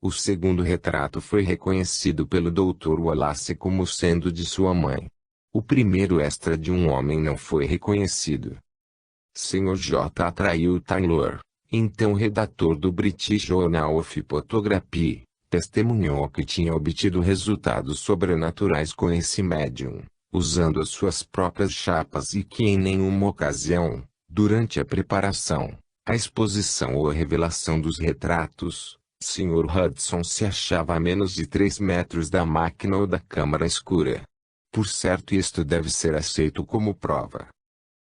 O segundo retrato foi reconhecido pelo Dr. Wallace como sendo de sua mãe. O primeiro extra de um homem não foi reconhecido. Sr. J. atraiu Taylor, então redator do British Journal of Photography, testemunhou que tinha obtido resultados sobrenaturais com esse médium, usando as suas próprias chapas, e que em nenhuma ocasião, durante a preparação, a exposição ou a revelação dos retratos, Sr. Hudson se achava a menos de 3 metros da máquina ou da câmara escura. Por certo, isto deve ser aceito como prova.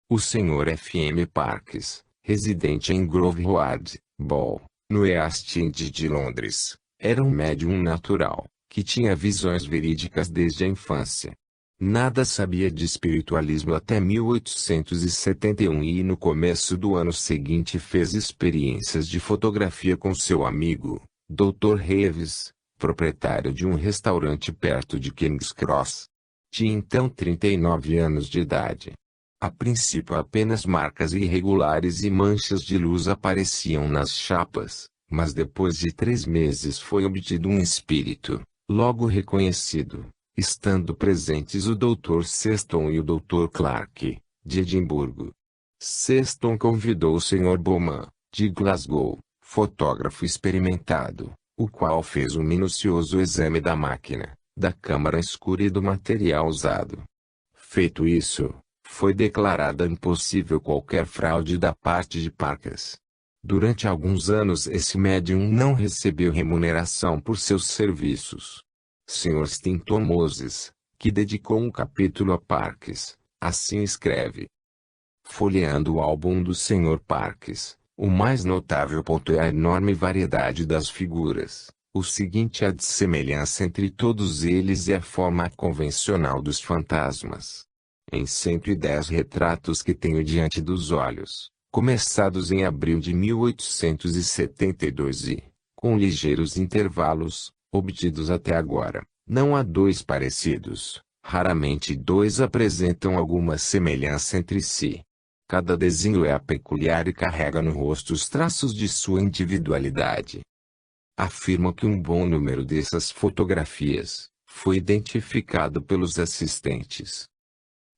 O Sr. F. M. Parkes, residente em Grove Road, Ball, no East End de Londres, era um médium natural, que tinha visões verídicas desde a infância. Nada sabia de espiritualismo até 1871 e no começo do ano seguinte fez experiências de fotografia com seu amigo, Dr. Reeves, proprietário de um restaurante perto de King's Cross. Tinha então 39 anos de idade. A princípio apenas marcas irregulares e manchas de luz apareciam nas chapas, mas depois de 3 meses foi obtido um espírito, logo reconhecido, estando presentes o Dr. Sexton e o Dr. Clark, de Edimburgo. Sexton convidou o Sr. Bowman, de Glasgow, fotógrafo experimentado, o qual fez um minucioso exame da máquina, da câmara escura e do material usado. Feito isso, foi declarada impossível qualquer fraude da parte de Parkes. Durante alguns anos esse médium não recebeu remuneração por seus serviços. Sr. Stinton Moses, que dedicou um capítulo a Parkes, assim escreve. Folheando o álbum do Sr. Parkes, o mais notável ponto é a enorme variedade das figuras. O seguinte há de semelhança entre todos eles é a forma convencional dos fantasmas. Em 110 retratos que tenho diante dos olhos, começados em abril de 1872 e, com ligeiros intervalos, obtidos até agora, não há 2 parecidos, raramente 2 apresentam alguma semelhança entre si. Cada desenho é peculiar e carrega no rosto os traços de sua individualidade. Afirma que um bom número dessas fotografias foi identificado pelos assistentes.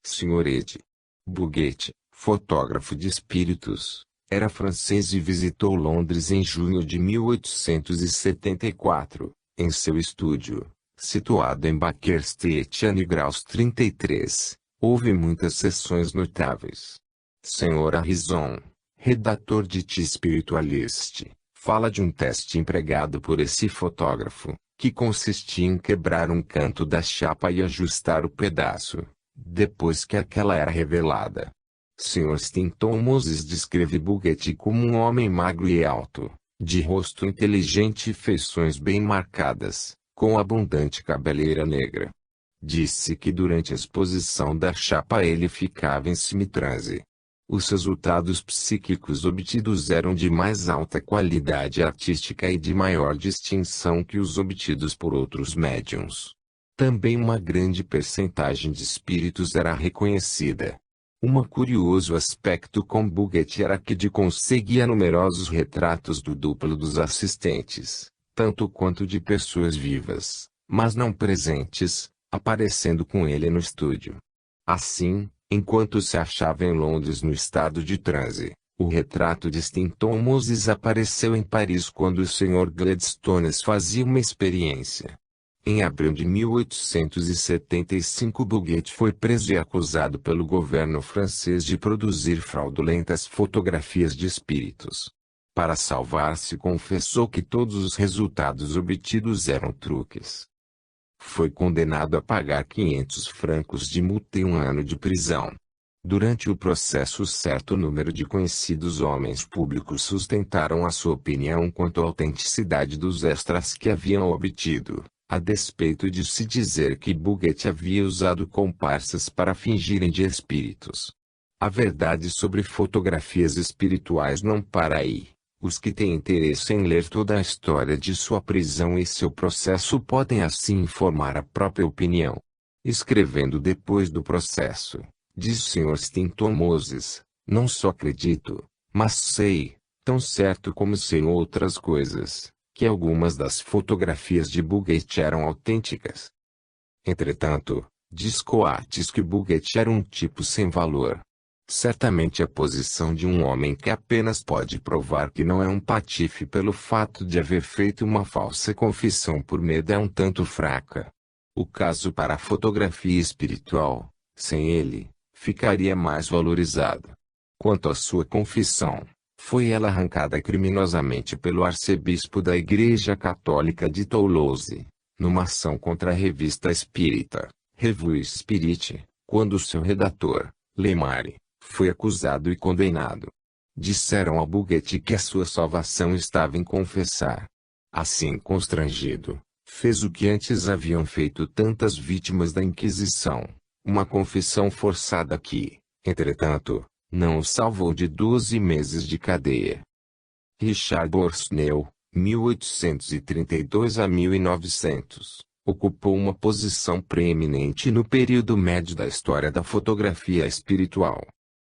Sr. Ed. Buguet, fotógrafo de espíritos, era francês e visitou Londres em junho de 1874, em seu estúdio, situado em Baker Street Graus 33, houve muitas sessões notáveis. Sr. Harrison, redator de The Spiritualist, fala de um teste empregado por esse fotógrafo, que consistia em quebrar um canto da chapa e ajustar o pedaço, depois que aquela era revelada. Sr. Stinton Moses descreve Buguet como um homem magro e alto, de rosto inteligente e feições bem marcadas, com abundante cabeleira negra. Disse que durante a exposição da chapa ele ficava em semitranse. Os resultados psíquicos obtidos eram de mais alta qualidade artística e de maior distinção que os obtidos por outros médiuns. Também uma grande percentagem de espíritos era reconhecida. Um curioso aspecto com Buguet era que conseguia numerosos retratos do duplo dos assistentes, tanto quanto de pessoas vivas, mas não presentes, aparecendo com ele no estúdio. Assim, enquanto se achava em Londres no estado de transe, o retrato de Stinton Moses apareceu em Paris quando o Sr. Gladstone fazia uma experiência. Em abril de 1875 Buguet foi preso e acusado pelo governo francês de produzir fraudulentas fotografias de espíritos. Para salvar-se confessou que todos os resultados obtidos eram truques. Foi condenado a pagar 500 francos de multa e 1 ano de prisão. Durante o processo certo número de conhecidos homens públicos sustentaram a sua opinião quanto à autenticidade dos extras que haviam obtido, a despeito de se dizer que Buguet havia usado comparsas para fingirem de espíritos. A verdade sobre fotografias espirituais não para aí. Os que têm interesse em ler toda a história de sua prisão e seu processo podem assim formar a própria opinião. Escrevendo depois do processo, diz o Sr. Stinton Moses, não só acredito, mas sei, tão certo como sei outras coisas, que algumas das fotografias de Bugatti eram autênticas. Entretanto, diz Coates que Bugatti era um tipo sem valor. Certamente a posição de um homem que apenas pode provar que não é um patife pelo fato de haver feito uma falsa confissão por medo é um tanto fraca. O caso para a fotografia espiritual, sem ele, ficaria mais valorizado. Quanto à sua confissão, foi ela arrancada criminosamente pelo arcebispo da Igreja Católica de Toulouse, numa ação contra a revista espírita, Revue Spirit, quando seu redator, Lemare, foi acusado e condenado. Disseram a Bugatti que a sua salvação estava em confessar. Assim constrangido, fez o que antes haviam feito tantas vítimas da Inquisição, uma confissão forçada que, entretanto, não o salvou de 12 meses de cadeia. Richard Borsneu, 1832 a 1900, ocupou uma posição preeminente no período médio da história da fotografia espiritual.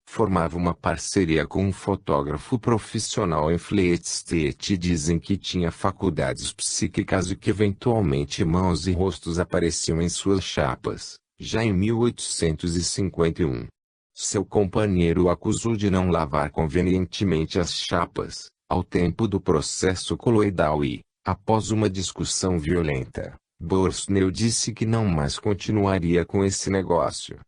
Formava uma parceria com um fotógrafo profissional em Fleet Street e dizem que tinha faculdades psíquicas e que eventualmente mãos e rostos apareciam em suas chapas, já em 1851. Seu companheiro o acusou de não lavar convenientemente as chapas, ao tempo do processo coloidal e, após uma discussão violenta, Borsneu disse que não mais continuaria com esse negócio.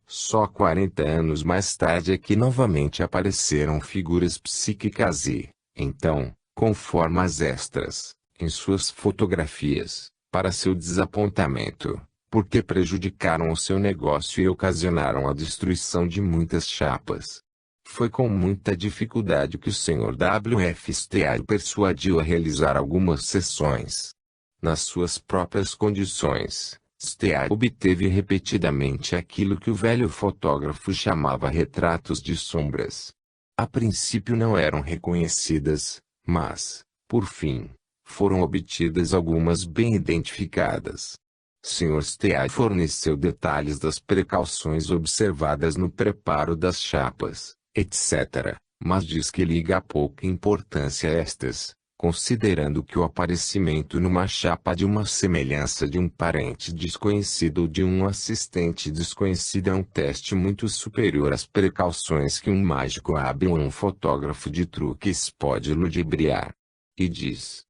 Só 40 anos mais tarde é que novamente apareceram figuras psíquicas e, então, com formas extras, em suas fotografias, para seu desapontamento, porque prejudicaram o seu negócio e ocasionaram a destruição de muitas chapas. Foi com muita dificuldade que o Sr. W.F. Stead o persuadiu a realizar algumas sessões. Nas suas próprias condições, Stead obteve repetidamente aquilo que o velho fotógrafo chamava retratos de sombras. A princípio não eram reconhecidas, mas, por fim, foram obtidas algumas bem identificadas. Sr. Stead forneceu detalhes das precauções observadas no preparo das chapas, etc., mas diz que liga pouca importância a estas, considerando que o aparecimento numa chapa de uma semelhança de um parente desconhecido ou de um assistente desconhecido é um teste muito superior às precauções que um mágico hábil ou um fotógrafo de truques pode ludibriar. E diz: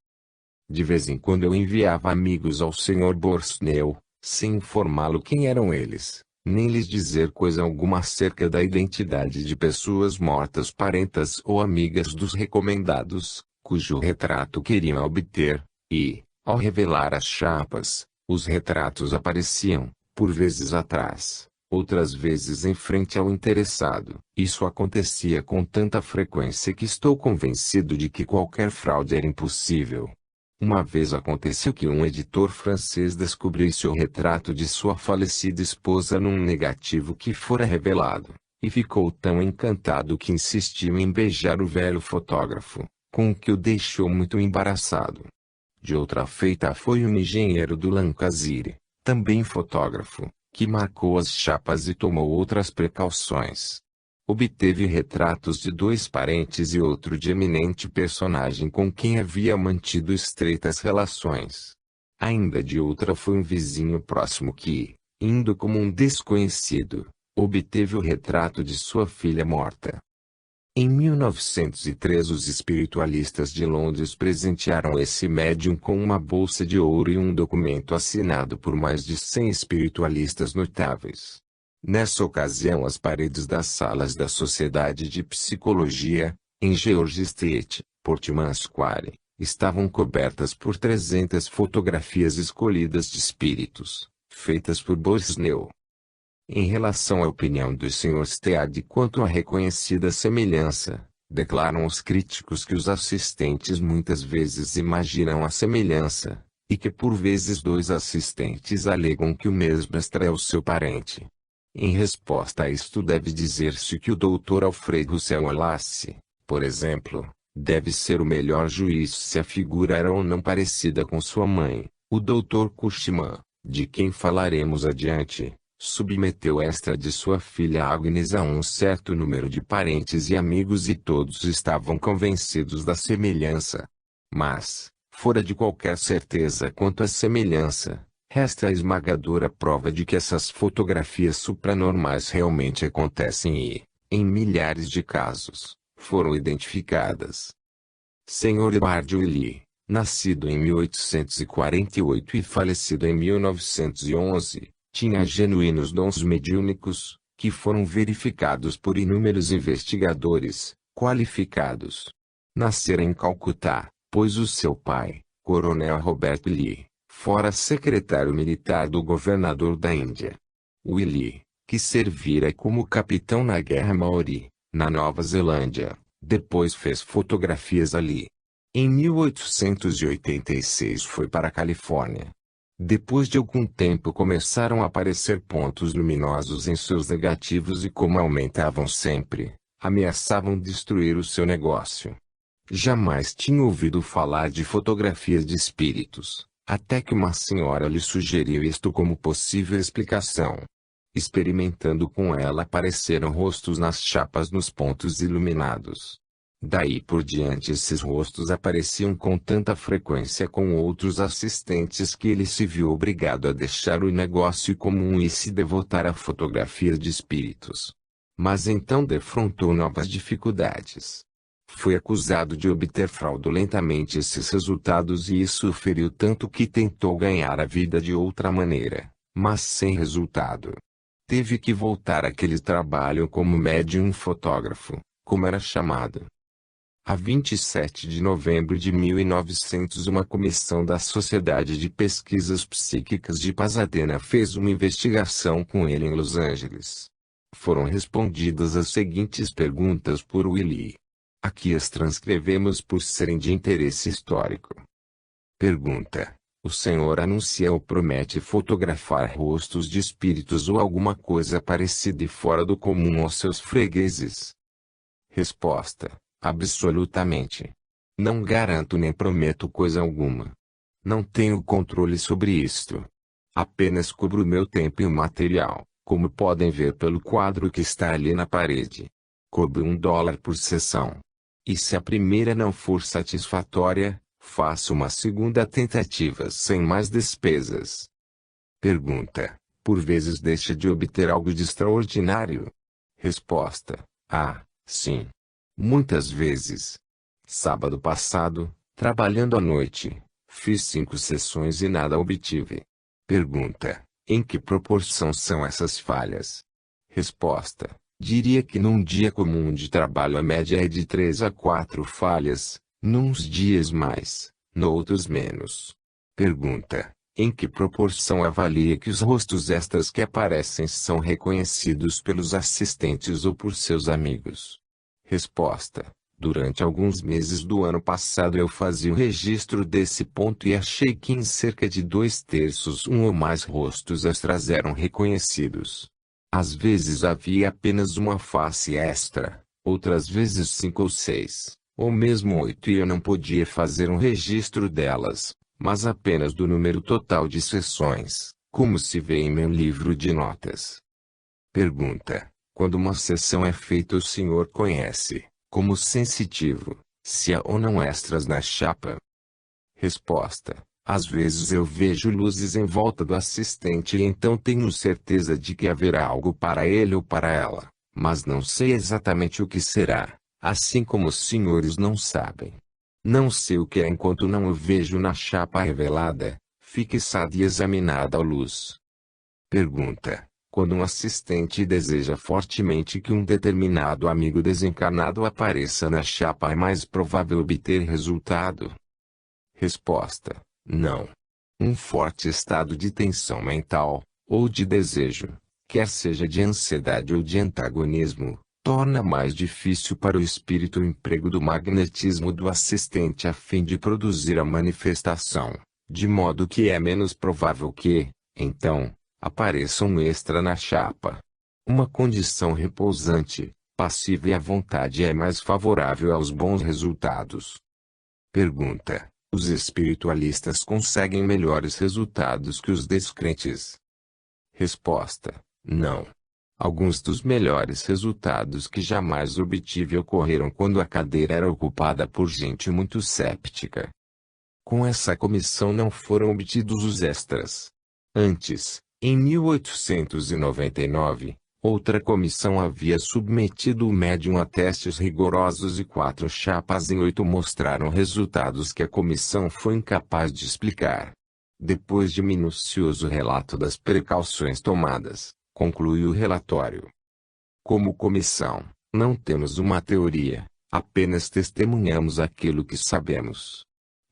de vez em quando eu enviava amigos ao Sr. Borsneu, sem informá-lo quem eram eles, nem lhes dizer coisa alguma acerca da identidade de pessoas mortas, parentas ou amigas dos recomendados, cujo retrato queriam obter, e, ao revelar as chapas, os retratos apareciam, por vezes atrás, outras vezes em frente ao interessado. Isso acontecia com tanta frequência que estou convencido de que qualquer fraude era impossível. Uma vez aconteceu que um editor francês descobrisse o retrato de sua falecida esposa num negativo que fora revelado, e ficou tão encantado que insistiu em beijar o velho fotógrafo, com o que o deixou muito embaraçado. De outra feita foi um engenheiro do Lancashire, também fotógrafo, que marcou as chapas e tomou outras precauções. Obteve retratos de 2 parentes e outro de eminente personagem com quem havia mantido estreitas relações. Ainda de outra foi um vizinho próximo que, indo como um desconhecido, obteve o retrato de sua filha morta. Em 1903 os espiritualistas de Londres presentearam esse médium com uma bolsa de ouro e um documento assinado por mais de 100 espiritualistas notáveis. Nessa ocasião as paredes das salas da Sociedade de Psicologia, em George Street, Portman Square, estavam cobertas por 300 fotografias escolhidas de espíritos, feitas por Borsneu. Em relação à opinião do Sr. Stead quanto à reconhecida semelhança, declaram os críticos que os assistentes muitas vezes imaginam a semelhança, e que por vezes 2 assistentes alegam que o mesmo extra é o seu parente. Em resposta a isto deve dizer-se que o Dr. Alfred Russel Wallace, por exemplo, deve ser o melhor juiz se a figura era ou não parecida com sua mãe. O Dr. Cushman, de quem falaremos adiante, submeteu extra de sua filha Agnes a um certo número de parentes e amigos e todos estavam convencidos da semelhança. Mas, Fora de qualquer certeza quanto à semelhança, resta a esmagadora prova de que essas fotografias supranormais realmente acontecem e, em milhares de casos, foram identificadas. Sr. Edward Willie, nascido em 1848 e falecido em 1911, tinha genuínos dons mediúnicos, que foram verificados por inúmeros investigadores, qualificados. Nascera em Calcutá, pois o seu pai, Coronel Robert Lee, fora secretário militar do governador da Índia. Willie, que servira como capitão na Guerra Maori, na Nova Zelândia, depois fez fotografias ali. Em 1886 foi para a Califórnia. Depois de algum tempo começaram a aparecer pontos luminosos em seus negativos e como aumentavam sempre, ameaçavam destruir o seu negócio. Jamais tinha ouvido falar de fotografias de espíritos, até que uma senhora lhe sugeriu isto como possível explicação. Experimentando com ela apareceram rostos nas chapas nos pontos iluminados. Daí por diante esses rostos apareciam com tanta frequência com outros assistentes que ele se viu obrigado a deixar o negócio comum e se devotar a fotografias de espíritos. Mas então defrontou novas dificuldades. Foi acusado de obter fraudulentamente esses resultados e isso o feriu tanto que tentou ganhar a vida de outra maneira, mas sem resultado. Teve que voltar àquele trabalho como médium fotógrafo, como era chamado. A 27 de novembro de 1900 uma comissão da Sociedade de Pesquisas Psíquicas de Pasadena fez uma investigação com ele em Los Angeles. Foram respondidas as seguintes perguntas por Willie. Aqui as transcrevemos por serem de interesse histórico. Pergunta: o senhor anuncia ou promete fotografar rostos de espíritos ou alguma coisa parecida e fora do comum aos seus fregueses? Resposta: absolutamente. Não garanto nem prometo coisa alguma. Não tenho controle sobre isto. Apenas cubro meu tempo e o material, como podem ver pelo quadro que está ali na parede. Cobro $1 por sessão. E se a primeira não for satisfatória, faço uma segunda tentativa sem mais despesas. Pergunta: por vezes deixa de obter algo de extraordinário? Resposta: sim. Muitas vezes. Sábado passado, trabalhando à noite, fiz 5 sessões e nada obtive. Pergunta: em que proporção são essas falhas? Resposta: diria que num dia comum de trabalho a média é de 3 a 4 falhas, nuns dias mais, noutros menos. Pergunta: em que proporção avalia que os rostos extras que aparecem são reconhecidos pelos assistentes ou por seus amigos? Resposta: durante alguns meses do ano passado eu fazia o registro desse ponto e achei que em cerca de 2/3 um ou mais rostos extras eram reconhecidos. Às vezes havia apenas uma face extra, outras vezes 5 ou 6, ou mesmo 8 e eu não podia fazer um registro delas, mas apenas do número total de sessões, como se vê em meu livro de notas. Pergunta: quando uma sessão é feita o senhor conhece, como sensitivo, se há ou não extras na chapa? Resposta: às vezes eu vejo luzes em volta do assistente e então tenho certeza de que haverá algo para ele ou para ela, mas não sei exatamente o que será, assim como os senhores não sabem. Não sei o que é enquanto não o vejo na chapa revelada, fixada e examinada à luz. Pergunta: quando um assistente deseja fortemente que um determinado amigo desencarnado apareça na chapa é mais provável obter resultado? Resposta: não. Um forte estado de tensão mental, ou de desejo, quer seja de ansiedade ou de antagonismo, torna mais difícil para o espírito o emprego do magnetismo do assistente a fim de produzir a manifestação, de modo que é menos provável que, então, apareça um extra na chapa. Uma condição repousante, passiva e à vontade é mais favorável aos bons resultados. Pergunta: os espiritualistas conseguem melhores resultados que os descrentes? Resposta: não. Alguns dos melhores resultados que jamais obtive ocorreram quando a cadeira era ocupada por gente muito céptica. Com essa comissão não foram obtidos os extras. Antes, em 1899, outra comissão havia submetido o médium a testes rigorosos e 4 chapas em 8 mostraram resultados que a comissão foi incapaz de explicar. Depois de minucioso relato das precauções tomadas, conclui o relatório. Como comissão, não temos uma teoria, apenas testemunhamos aquilo que sabemos.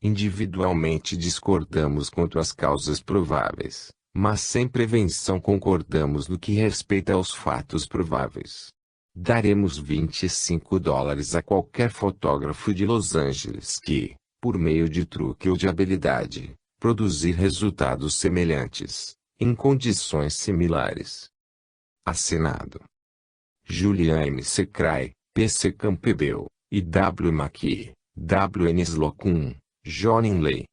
Individualmente discordamos quanto às causas prováveis, mas sem prevenção concordamos no que respeita aos fatos prováveis. Daremos $25 a qualquer fotógrafo de Los Angeles que, por meio de truque ou de habilidade, produzir resultados semelhantes, em condições similares. Assinado Julian M. Secrai, P.C. Campbell, e W. McKee, W. N. Slocum, John Inley.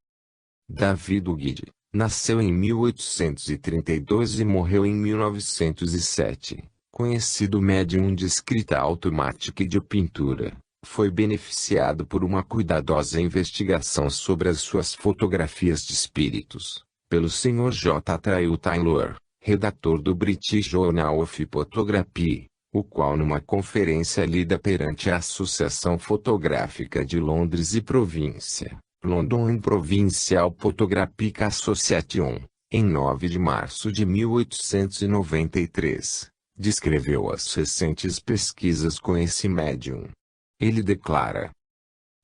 David Guide, nasceu em 1832 e morreu em 1907, conhecido médium de escrita automática e de pintura. Foi beneficiado por uma cuidadosa investigação sobre as suas fotografias de espíritos, pelo Sr. J. Trail Taylor, redator do British Journal of Photography, o qual numa conferência lida perante a Associação Fotográfica de Londres e Província, London Provincial Photographic Association, em 9 de março de 1893, descreveu as recentes pesquisas com esse médium. Ele declara: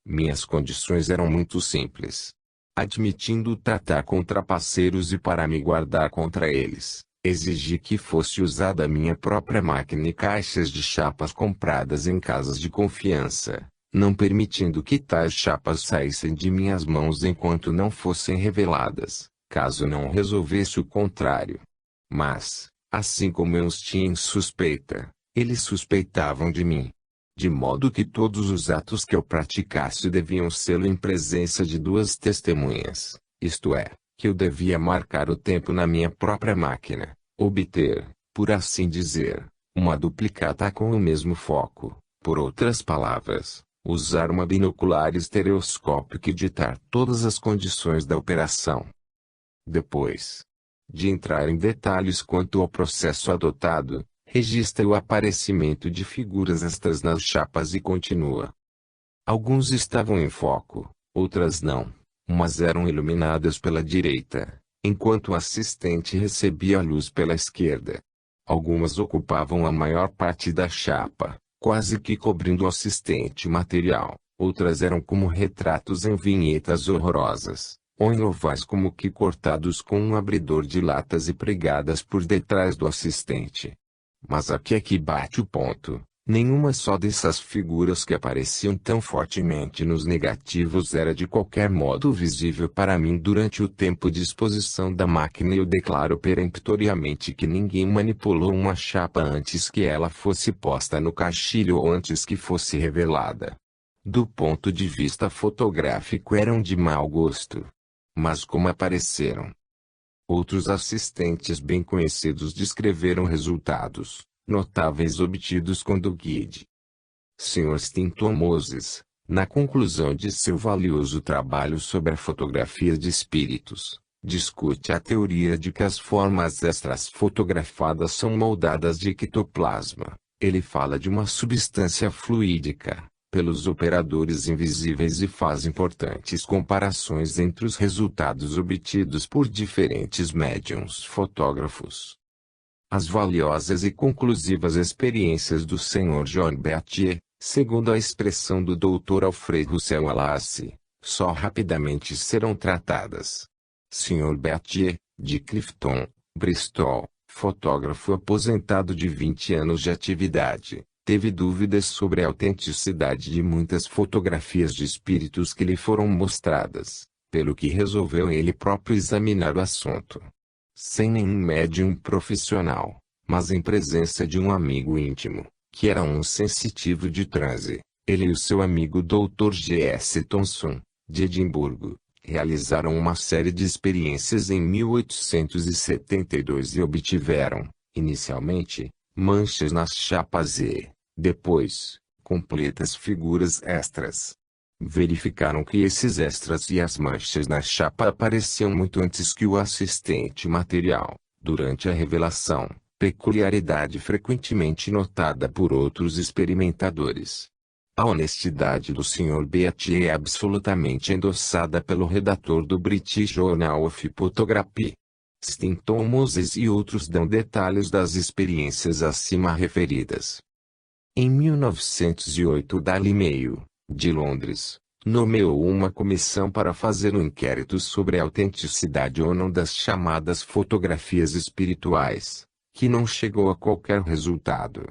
minhas condições eram muito simples. Admitindo tratar com trapaceiros e para me guardar contra eles, exigi que fosse usada a minha própria máquina e caixas de chapas compradas em casas de confiança, não permitindo que tais chapas saíssem de minhas mãos enquanto não fossem reveladas, caso não resolvesse o contrário. Mas, assim como eu os tinha em suspeita, eles suspeitavam de mim. De modo que todos os atos que eu praticasse deviam ser em presença de 2 testemunhas, isto é, que eu devia marcar o tempo na minha própria máquina, obter, por assim dizer, uma duplicata com o mesmo foco, por outras palavras, usar uma binocular estereoscópica e ditar todas as condições da operação. Depois de entrar em detalhes quanto ao processo adotado, registra o aparecimento de figuras extras nas chapas e continua. Alguns estavam em foco, outras não, umas eram iluminadas pela direita, enquanto o assistente recebia a luz pela esquerda. Algumas ocupavam a maior parte da chapa, quase que cobrindo o assistente material, outras eram como retratos em vinhetas horrorosas, ou em ovais como que cortados com um abridor de latas e pregadas por detrás do assistente. Mas aqui é que bate o ponto. Nenhuma só dessas figuras que apareciam tão fortemente nos negativos era de qualquer modo visível para mim durante o tempo de exposição da máquina e eu declaro peremptoriamente que ninguém manipulou uma chapa antes que ela fosse posta no caixilho ou antes que fosse revelada. Do ponto de vista fotográfico eram de mau gosto. Mas como apareceram? Outros assistentes bem conhecidos descreveram resultados notáveis obtidos quando o guide Sr. Stinton Moses, na conclusão de seu valioso trabalho sobre a fotografia de espíritos, discute a teoria de que as formas extras fotografadas são moldadas de ectoplasma. Ele fala de uma substância fluídica, pelos operadores invisíveis e faz importantes comparações entre os resultados obtidos por diferentes médiums fotógrafos. As valiosas e conclusivas experiências do Sr. John Berthier, segundo a expressão do Dr. Alfred Russel Wallace, só rapidamente serão tratadas. Sr. Berthier, de Clifton, Bristol, fotógrafo aposentado de 20 anos de atividade, teve dúvidas sobre a autenticidade de muitas fotografias de espíritos que lhe foram mostradas, pelo que resolveu ele próprio examinar o assunto. Sem nenhum médium profissional, mas em presença de um amigo íntimo, que era um sensitivo de transe, ele e o seu amigo Dr. G.S. Thomson, de Edimburgo, realizaram uma série de experiências em 1872 e obtiveram, inicialmente, manchas nas chapas e, depois, completas figuras extras. Verificaram que esses extras e as manchas na chapa apareciam muito antes que o assistente material, durante a revelação, peculiaridade frequentemente notada por outros experimentadores. A honestidade do Sr. Beatty é absolutamente endossada pelo redator do British Journal of Photography. Stinton Moses e outros dão detalhes das experiências acima referidas. Em 1908 Daily Mail, de Londres, nomeou uma comissão para fazer um inquérito sobre a autenticidade ou não das chamadas fotografias espirituais, que não chegou a qualquer resultado.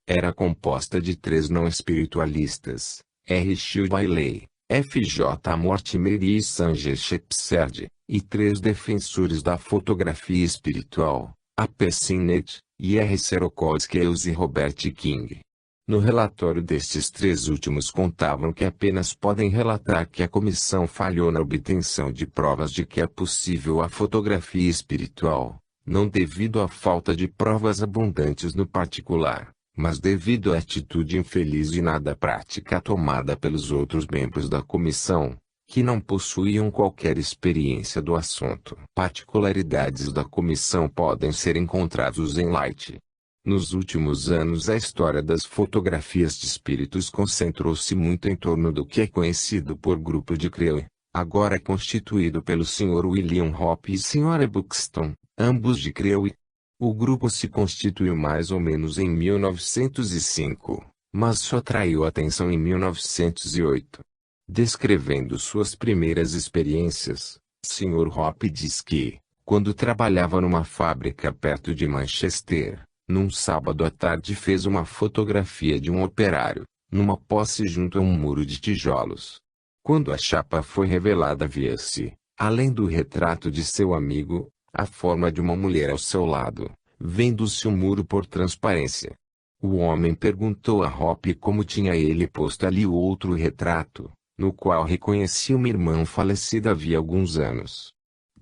Era composta de 3 não espiritualistas, R. Shield Bailey, F. J. Mortimer e Sanger Shepserd, e 3 defensores da fotografia espiritual, A. P. Sinnett, e R. Serokolskeus e Robert King. No relatório destes 3 últimos contavam que apenas podem relatar que a comissão falhou na obtenção de provas de que é possível a fotografia espiritual, não devido à falta de provas abundantes no particular, mas devido à atitude infeliz e nada prática tomada pelos outros membros da comissão, que não possuíam qualquer experiência do assunto. Particularidades da comissão podem ser encontrados em Light. Nos últimos anos a história das fotografias de espíritos concentrou-se muito em torno do que é conhecido por Grupo de Crewe, agora constituído pelo Sr. William Hope e Sra. Buxton, ambos de Crewe. O grupo se constituiu mais ou menos em 1905, mas só atraiu atenção em 1908. Descrevendo suas primeiras experiências, Sr. Hope diz que, quando trabalhava numa fábrica perto de Manchester, num sábado à tarde fez uma fotografia de um operário, numa posse junto a um muro de tijolos. Quando a chapa foi revelada via-se, além do retrato de seu amigo, a forma de uma mulher ao seu lado, vendo-se o muro por transparência. O homem perguntou a Hope como tinha ele posto ali o outro retrato, no qual reconhecia uma irmã falecida havia alguns anos.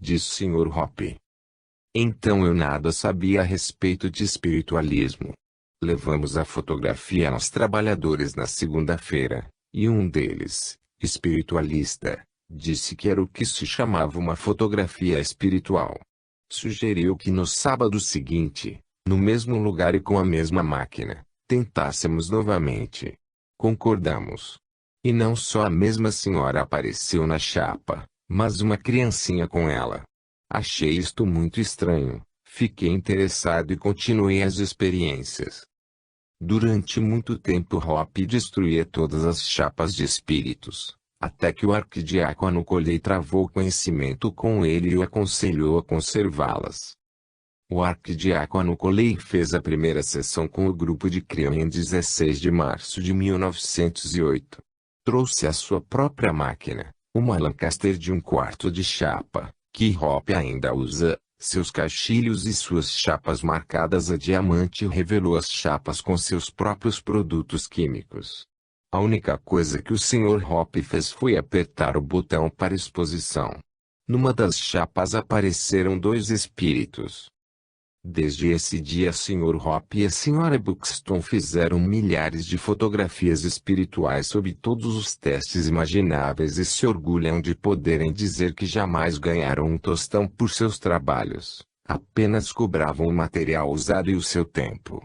Disse Sr. Hope. Então eu nada sabia a respeito de espiritualismo. Levamos a fotografia aos trabalhadores na segunda-feira, e um deles, espiritualista, disse que era o que se chamava uma fotografia espiritual. Sugeriu que no sábado seguinte, no mesmo lugar e com a mesma máquina, tentássemos novamente. Concordamos. E não só a mesma senhora apareceu na chapa, mas uma criancinha com ela. Achei isto muito estranho, fiquei interessado e continuei as experiências. Durante muito tempo Hope destruía todas as chapas de espíritos, até que o arquidiácono Coley travou conhecimento com ele e o aconselhou a conservá-las. O arquidiácono Coley fez a primeira sessão com o grupo de Crewe em 16 de março de 1908. Trouxe a sua própria máquina, uma Lancaster de 1/4 de chapa, que Hope ainda usa, seus caixilhos e suas chapas marcadas a diamante e revelou as chapas com seus próprios produtos químicos. A única coisa que o Sr. Hope fez foi apertar o botão para exposição. Numa das chapas apareceram 2 espíritos. Desde esse dia Sr. Hope e a Sra. Buxton fizeram milhares de fotografias espirituais sob todos os testes imagináveis e se orgulham de poderem dizer que jamais ganharam um tostão por seus trabalhos, apenas cobravam o material usado e o seu tempo.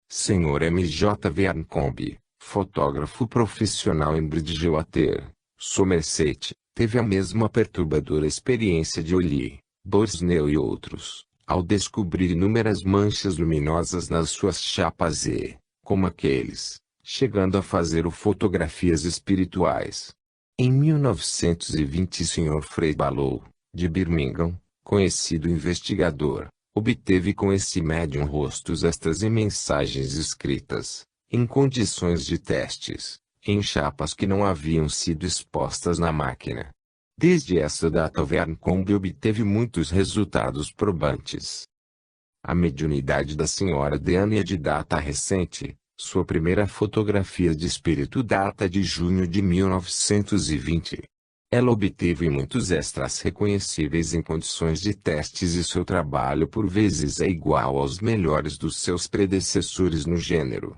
Sr. M. J. Viancombe, fotógrafo profissional em Bridgewater, Somerset, teve a mesma perturbadora experiência de Ollie, Borsnell e outros, ao descobrir inúmeras manchas luminosas nas suas chapas e, como aqueles, chegando a fazer fotografias espirituais. Em 1920 Sr. Fred Ballow, de Birmingham, conhecido investigador, obteve com esse médium rostos extras e mensagens escritas, em condições de testes, em chapas que não haviam sido expostas na máquina. Desde essa data Viancombe obteve muitos resultados probantes. A mediunidade da Sra. Deane é de data recente, sua primeira fotografia de espírito data de junho de 1920. Ela obteve muitos extras reconhecíveis em condições de testes e seu trabalho por vezes é igual aos melhores dos seus predecessores no gênero.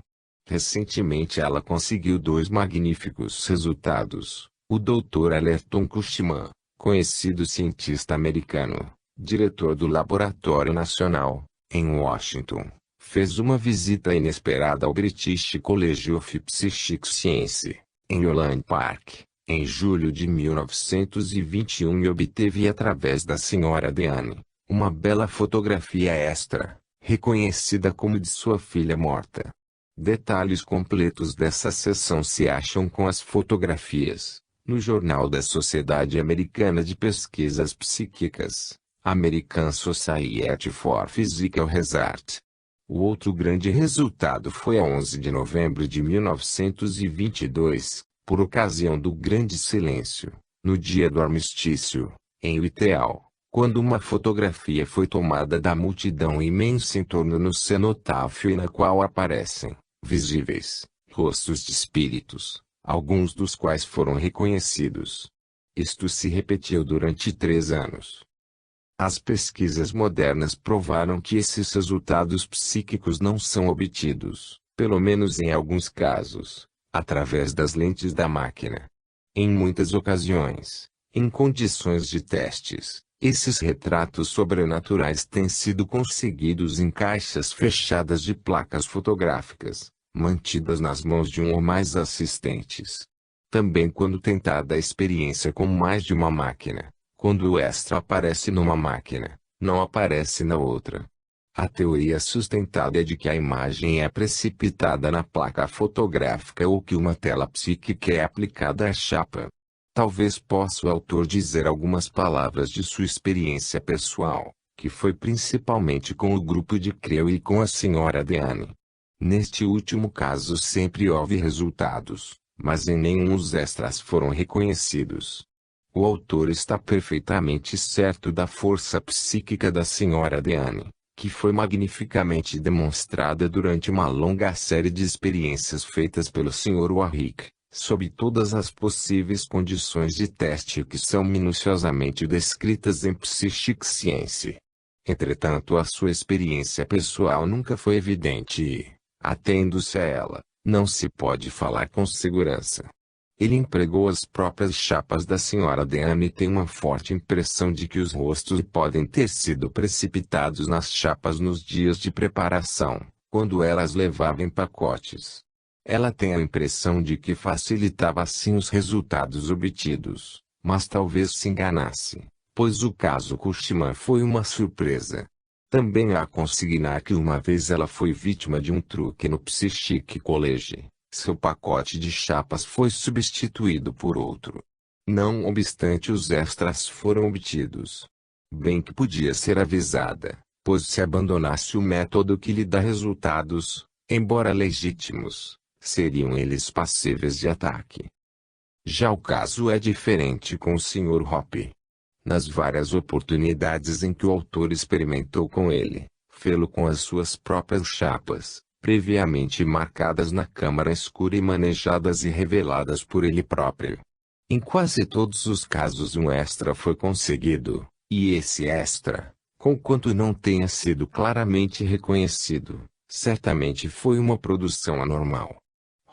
Recentemente ela conseguiu dois magníficos resultados. O Dr. Allerton Kushman, conhecido cientista americano, diretor do Laboratório Nacional, em Washington, fez uma visita inesperada ao British College of Psychic Science, em Holland Park, em julho de 1921 e obteve através da Sra. Deane, uma bela fotografia extra, reconhecida como de sua filha morta. Detalhes completos dessa sessão se acham com as fotografias, no Jornal da Sociedade Americana de Pesquisas Psíquicas, American Society for Physical Research. O outro grande resultado foi a 11 de novembro de 1922, por ocasião do Grande Silêncio, no dia do armistício, em Whitehall, quando uma fotografia foi tomada da multidão imensa em torno do cenotáfio e na qual aparecem, visíveis, rostos de espíritos, alguns dos quais foram reconhecidos. Isto se repetiu durante 3 anos. As pesquisas modernas provaram que esses resultados psíquicos não são obtidos, pelo menos em alguns casos, através das lentes da máquina. Em muitas ocasiões, em condições de testes, esses retratos sobrenaturais têm sido conseguidos em caixas fechadas de placas fotográficas, mantidas nas mãos de um ou mais assistentes. Também quando tentada a experiência com mais de uma máquina, quando o extra aparece numa máquina, não aparece na outra. A teoria sustentada é de que a imagem é precipitada na placa fotográfica ou que uma tela psíquica é aplicada à chapa. Talvez possa o autor dizer algumas palavras de sua experiência pessoal, que foi principalmente com o grupo de Creu e com a Sra. Deane. Neste último caso sempre houve resultados, mas em nenhum os extras foram reconhecidos. O autor está perfeitamente certo da força psíquica da Sra. Deane, que foi magnificamente demonstrada durante uma longa série de experiências feitas pelo Sr. Warwick, sob todas as possíveis condições de teste que são minuciosamente descritas em Psychic Science. Entretanto, a sua experiência pessoal nunca foi evidente e, atendo-se a ela, não se pode falar com segurança. Ele empregou as próprias chapas da Sra. Deane e tem uma forte impressão de que os rostos podem ter sido precipitados nas chapas nos dias de preparação, quando ela as levava em pacotes. Ela tem a impressão de que facilitava assim os resultados obtidos, mas talvez se enganasse, pois o caso Cushman foi uma surpresa. Também há a consignar que uma vez ela foi vítima de um truque no Psychic College. Seu pacote de chapas foi substituído por outro. Não obstante, os extras foram obtidos. Bem que podia ser avisada, pois se abandonasse o método que lhe dá resultados, embora legítimos, seriam eles passíveis de ataque. Já o caso é diferente com o Sr. Hoppe. Nas várias oportunidades em que o autor experimentou com ele, fê-lo com as suas próprias chapas, previamente marcadas na câmara escura e manejadas e reveladas por ele próprio. Em quase todos os casos um extra foi conseguido, e esse extra, conquanto não tenha sido claramente reconhecido, certamente foi uma produção anormal.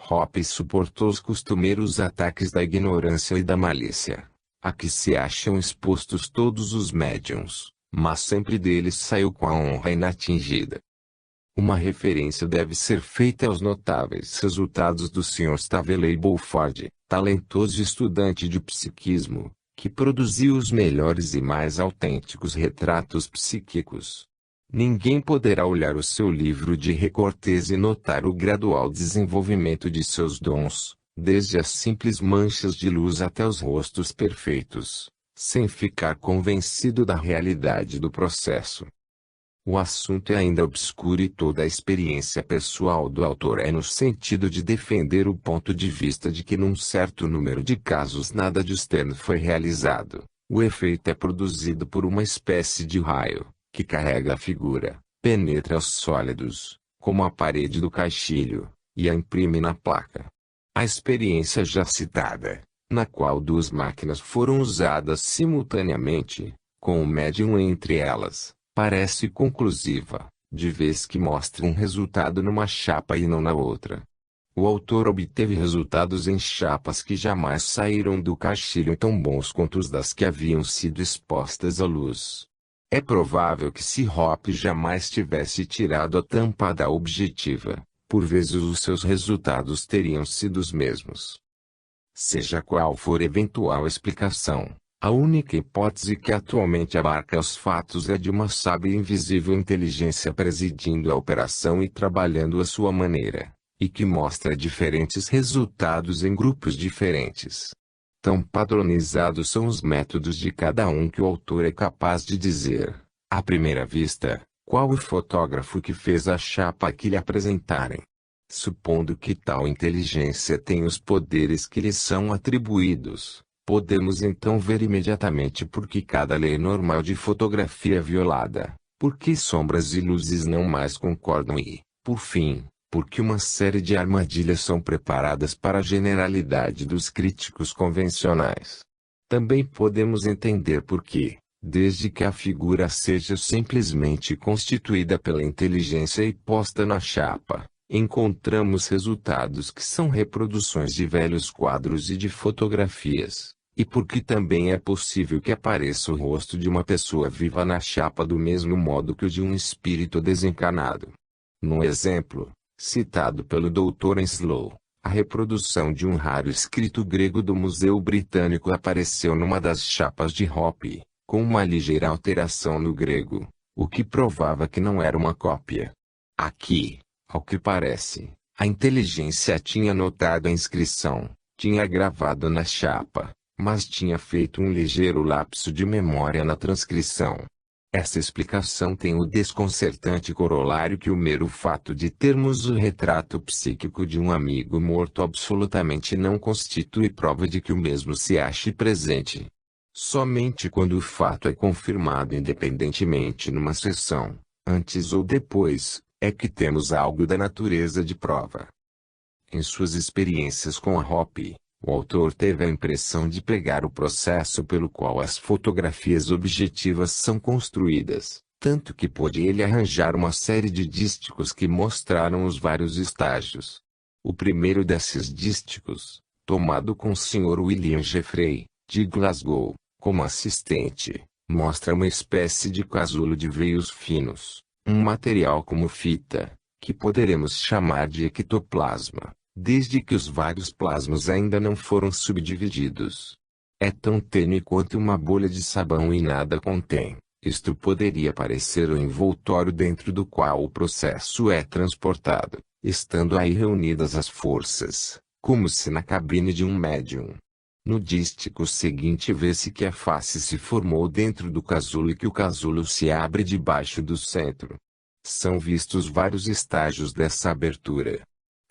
Hoppe suportou os costumeiros ataques da ignorância e da malícia, a que se acham expostos todos os médiuns, mas sempre deles saiu com a honra inatingida. Uma referência deve ser feita aos notáveis resultados do Sr. Staveley Bulford, talentoso estudante de psiquismo, que produziu os melhores e mais autênticos retratos psíquicos. Ninguém poderá olhar o seu livro de recortes e notar o gradual desenvolvimento de seus dons, desde as simples manchas de luz até os rostos perfeitos, sem ficar convencido da realidade do processo. O assunto é ainda obscuro e toda a experiência pessoal do autor é no sentido de defender o ponto de vista de que num certo número de casos nada de externo foi realizado. O efeito é produzido por uma espécie de raio, que carrega a figura, penetra os sólidos, como a parede do caixilho, e a imprime na placa. A experiência já citada, na qual 2 máquinas foram usadas simultaneamente, com o médium entre elas, parece conclusiva, de vez que mostra um resultado numa chapa e não na outra. O autor obteve resultados em chapas que jamais saíram do caixilho tão bons quanto os das que haviam sido expostas à luz. É provável que se Hoppe jamais tivesse tirado a tampa da objetiva, por vezes os seus resultados teriam sido os mesmos. Seja qual for a eventual explicação, a única hipótese que atualmente abarca os fatos é de uma sábia e invisível inteligência presidindo a operação e trabalhando à sua maneira, e que mostra diferentes resultados em grupos diferentes. Tão padronizados são os métodos de cada um que o autor é capaz de dizer, à primeira vista, qual o fotógrafo que fez a chapa que lhe apresentarem. Supondo que tal inteligência tem os poderes que lhe são atribuídos, podemos então ver imediatamente por que cada lei normal de fotografia é violada, por que sombras e luzes não mais concordam e, por fim, porque uma série de armadilhas são preparadas para a generalidade dos críticos convencionais. Também podemos entender por que, desde que a figura seja simplesmente constituída pela inteligência e posta na chapa, encontramos resultados que são reproduções de velhos quadros e de fotografias, e porque também é possível que apareça o rosto de uma pessoa viva na chapa do mesmo modo que o de um espírito desencarnado. No exemplo citado pelo Dr. Enslow, a reprodução de um raro escrito grego do Museu Britânico apareceu numa das chapas de Hoppe, com uma ligeira alteração no grego, o que provava que não era uma cópia. Aqui, ao que parece, a inteligência tinha notado a inscrição, tinha gravado na chapa, mas tinha feito um ligeiro lapso de memória na transcrição. Essa explicação tem o desconcertante corolário que o mero fato de termos o retrato psíquico de um amigo morto absolutamente não constitui prova de que o mesmo se ache presente. Somente quando o fato é confirmado independentemente numa sessão, antes ou depois, é que temos algo da natureza de prova. Em suas experiências com a Hoppe, o autor teve a impressão de pegar o processo pelo qual as fotografias objetivas são construídas, tanto que pôde ele arranjar uma série de dísticos que mostraram os vários estágios. O primeiro desses dísticos, tomado com o Sr. William Jeffrey, de Glasgow, como assistente, mostra uma espécie de casulo de veios finos, um material como fita, que poderemos chamar de ectoplasma, desde que os vários plasmas ainda não foram subdivididos. É tão tênue quanto uma bolha de sabão e nada contém. Isto poderia parecer o envoltório dentro do qual o processo é transportado, estando aí reunidas as forças, como se na cabine de um médium. No dístico seguinte vê-se que a face se formou dentro do casulo e que o casulo se abre debaixo do centro. São vistos vários estágios dessa abertura.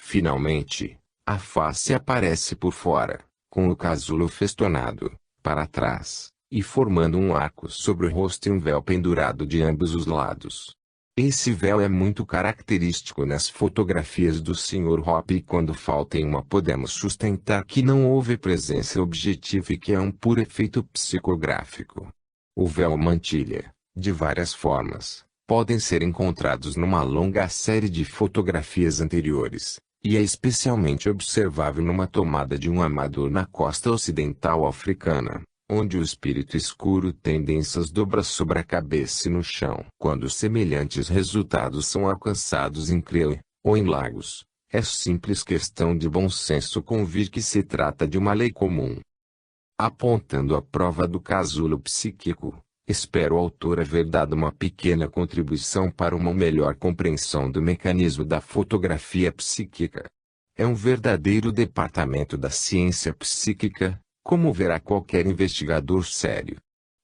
Finalmente, a face aparece por fora, com o casulo festonado, para trás, e formando um arco sobre o rosto e um véu pendurado de ambos os lados. Esse véu é muito característico nas fotografias do Sr. Hoppe e quando falta em uma podemos sustentar que não houve presença objetiva e que é um puro efeito psicográfico. O véu mantilha, de várias formas, podem ser encontrados numa longa série de fotografias anteriores, e é especialmente observável numa tomada de um amador na costa ocidental africana, onde o espírito escuro tem densas dobras sobre a cabeça e no chão. Quando semelhantes resultados são alcançados em Creu, ou em lagos, é simples questão de bom senso convir que se trata de uma lei comum. Apontando a prova do casulo psíquico, espero o autor haver dado uma pequena contribuição para uma melhor compreensão do mecanismo da fotografia psíquica. É um verdadeiro departamento da ciência psíquica, como verá qualquer investigador sério.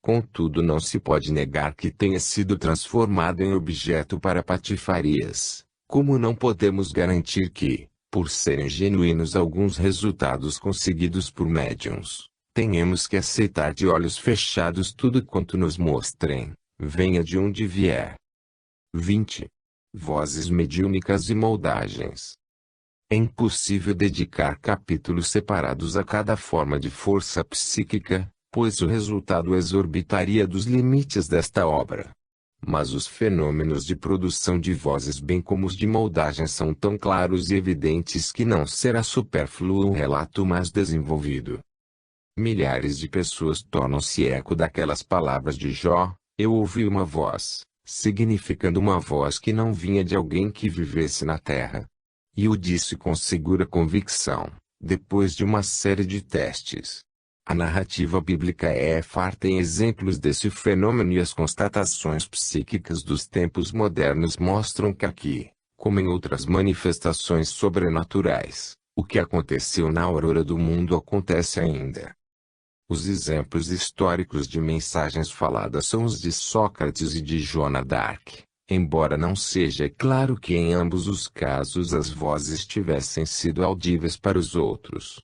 Contudo, não se pode negar que tenha sido transformado em objeto para patifarias, como não podemos garantir que, por serem genuínos alguns resultados conseguidos por médiuns, tenhamos que aceitar de olhos fechados tudo quanto nos mostrem, venha de onde vier. 20. Vozes mediúnicas e moldagens. É impossível dedicar capítulos separados a cada forma de força psíquica, pois o resultado exorbitaria dos limites desta obra. Mas os fenômenos de produção de vozes bem como os de moldagem são tão claros e evidentes que não será supérfluo um relato mais desenvolvido. Milhares de pessoas tornam-se eco daquelas palavras de Jó: eu ouvi uma voz, significando uma voz que não vinha de alguém que vivesse na terra. E o disse com segura convicção, depois de uma série de testes. A narrativa bíblica é farta em exemplos desse fenômeno e as constatações psíquicas dos tempos modernos mostram que aqui, como em outras manifestações sobrenaturais, o que aconteceu na aurora do mundo acontece ainda. Os exemplos históricos de mensagens faladas são os de Sócrates e de Joana d'Arc, embora não seja claro que em ambos os casos as vozes tivessem sido audíveis para os outros.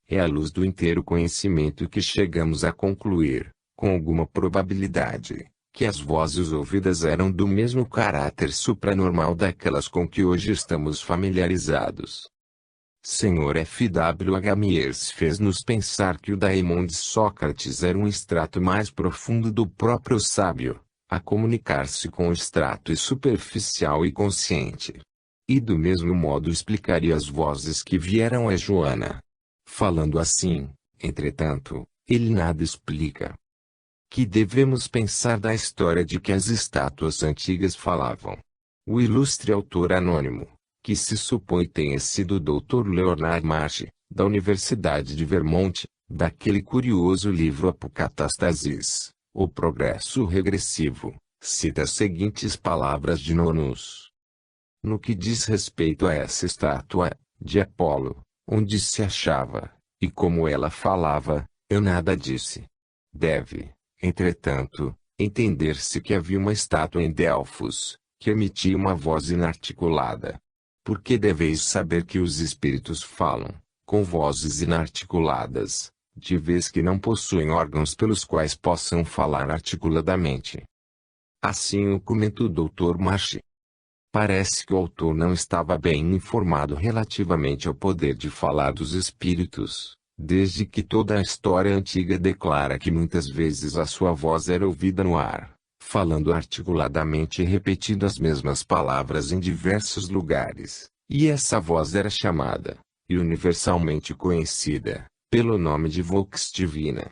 É à luz do inteiro conhecimento que chegamos a concluir, com alguma probabilidade, que as vozes ouvidas eram do mesmo caráter supranormal daquelas com que hoje estamos familiarizados. Sr. F. W. H. Mears fez-nos pensar que o daimon de Sócrates era um extrato mais profundo do próprio sábio, a comunicar-se com o extrato superficial e consciente. E do mesmo modo explicaria as vozes que vieram a Joana. Falando assim, entretanto, ele nada explica. Que devemos pensar da história de que as estátuas antigas falavam? O ilustre autor anônimo, que se supõe tenha sido o Dr. Leonard Marsh, da Universidade de Vermont, daquele curioso livro Apocatastasis, O Progresso Regressivo, cita as seguintes palavras de Nonus. No que diz respeito a essa estátua, de Apolo, onde se achava, e como ela falava, eu nada disse. Deve, entretanto, entender-se que havia uma estátua em Delfos, que emitia uma voz inarticulada. Porque deveis saber que os espíritos falam, com vozes inarticuladas, de vez que não possuem órgãos pelos quais possam falar articuladamente. Assim o comenta o Dr. Marsh. Parece que o autor não estava bem informado relativamente ao poder de falar dos espíritos, desde que toda a história antiga declara que muitas vezes a sua voz era ouvida no ar, falando articuladamente e repetindo as mesmas palavras em diversos lugares, e essa voz era chamada, e universalmente conhecida, pelo nome de Vox Divina.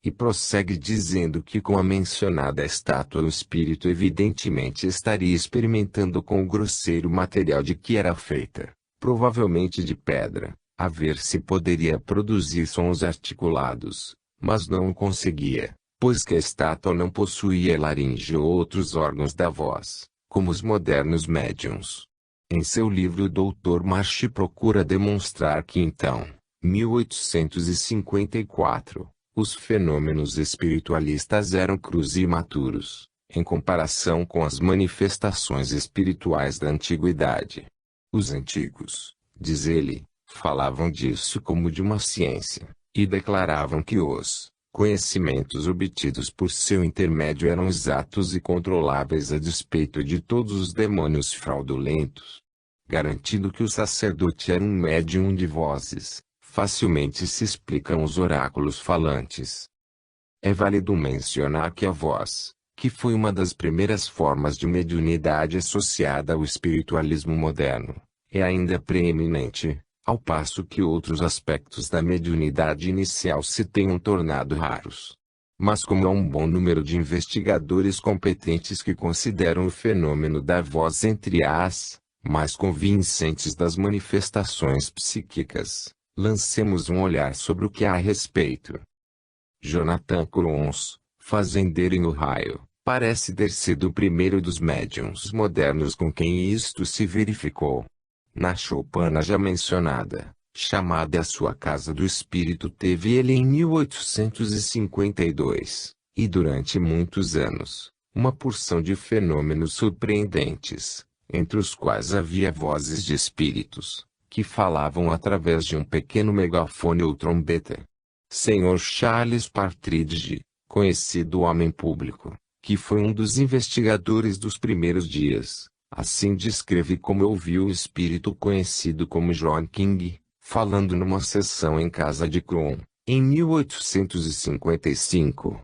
E prossegue dizendo que com a mencionada estátua o espírito evidentemente estaria experimentando com o grosseiro material de que era feita, provavelmente de pedra, a ver se poderia produzir sons articulados, mas não o conseguia, pois que a estátua não possuía laringe ou outros órgãos da voz, como os modernos médiuns. Em seu livro o Dr. Marsh procura demonstrar que então, 1854, os fenômenos espiritualistas eram crus e imaturos, em comparação com as manifestações espirituais da antiguidade. Os antigos, diz ele, falavam disso como de uma ciência, e declaravam que os conhecimentos obtidos por seu intermédio eram exatos e controláveis a despeito de todos os demônios fraudulentos. Garantindo que o sacerdote era um médium de vozes, facilmente se explicam os oráculos falantes. É válido mencionar que a voz, que foi uma das primeiras formas de mediunidade associada ao espiritualismo moderno, é ainda preeminente, ao passo que outros aspectos da mediunidade inicial se tenham tornado raros. Mas como há um bom número de investigadores competentes que consideram o fenômeno da voz entre as mais convincentes das manifestações psíquicas, lancemos um olhar sobre o que há a respeito. Jonathan Crons, fazendeiro em Ohio, parece ter sido o primeiro dos médiuns modernos com quem isto se verificou. Na choupana já mencionada, chamada a sua Casa do Espírito, teve ele em 1852, e durante muitos anos, uma porção de fenômenos surpreendentes, entre os quais havia vozes de espíritos, que falavam através de um pequeno megafone ou trombeta. Sr. Charles Partridge, conhecido homem público, que foi um dos investigadores dos primeiros dias, assim descreve como ouviu o espírito conhecido como John King, falando numa sessão em casa de Cron, em 1855.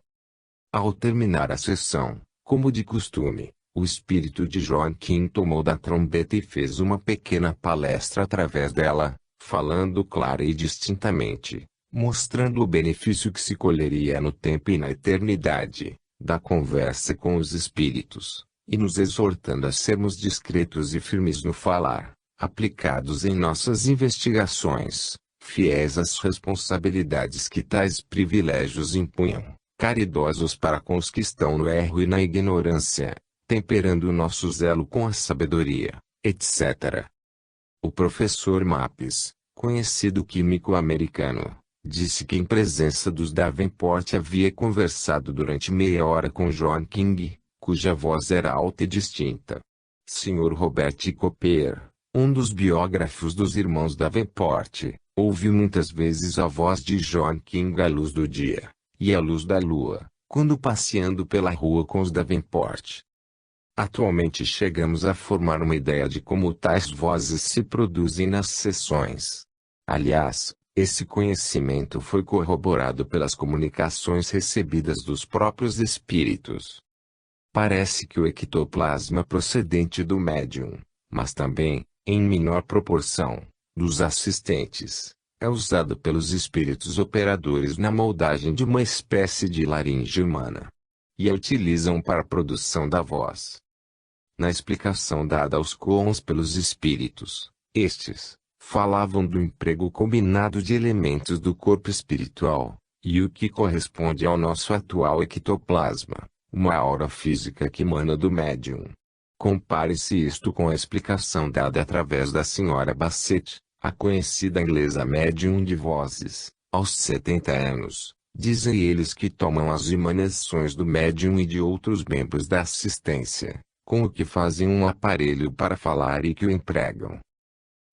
Ao terminar a sessão, Como de costume, o espírito de John King tomou da trombeta e fez uma pequena palestra através dela, falando clara e distintamente, mostrando o benefício que se colheria no tempo e na eternidade, da conversa com os espíritos, e nos exortando a sermos discretos e firmes no falar, aplicados em nossas investigações, fiéis às responsabilidades que tais privilégios impunham, caridosos para com os que estão no erro e na ignorância, temperando o nosso zelo com a sabedoria, etc. O professor Mapes, conhecido químico americano, disse que em presença dos Davenport havia conversado durante meia hora com John King, cuja voz era alta e distinta. Sr. Robert Cooper, um dos biógrafos dos irmãos Davenport, ouviu muitas vezes a voz de John King à luz do dia, e à luz da lua, quando passeando pela rua com os Davenport. Atualmente chegamos a formar uma ideia de como tais vozes se produzem nas sessões. Aliás, esse conhecimento foi corroborado pelas comunicações recebidas dos próprios espíritos. Parece que o ectoplasma procedente do médium, mas também, em menor proporção, dos assistentes, é usado pelos espíritos operadores na moldagem de uma espécie de laringe humana. E a utilizam para a produção da voz. Na explicação dada aos coons pelos espíritos, estes falavam do emprego combinado de elementos do corpo espiritual, e o que corresponde ao nosso atual ectoplasma, uma aura física que emana do médium. Compare-se isto com a explicação dada através da Sra. Bassett, a conhecida inglesa médium de vozes, aos 70 anos. Dizem eles que tomam as emanações do médium e de outros membros da assistência, com o que fazem um aparelho para falar e que o empregam.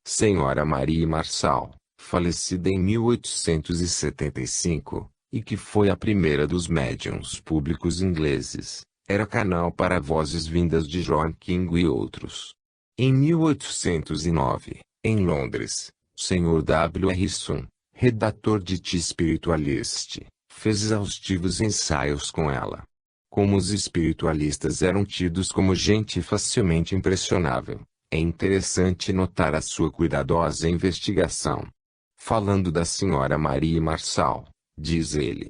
Sra. Marie Marçal, falecida em 1875, e que foi a primeira dos médiuns públicos ingleses, era canal para vozes vindas de John King e outros. Em 1809, em Londres, Sr. W. Harrison, redator de The Spiritualist, fez exaustivos ensaios com ela. Como os espiritualistas eram tidos como gente facilmente impressionável, é interessante notar a sua cuidadosa investigação. Falando da Sra. Marie Marçal, diz ele: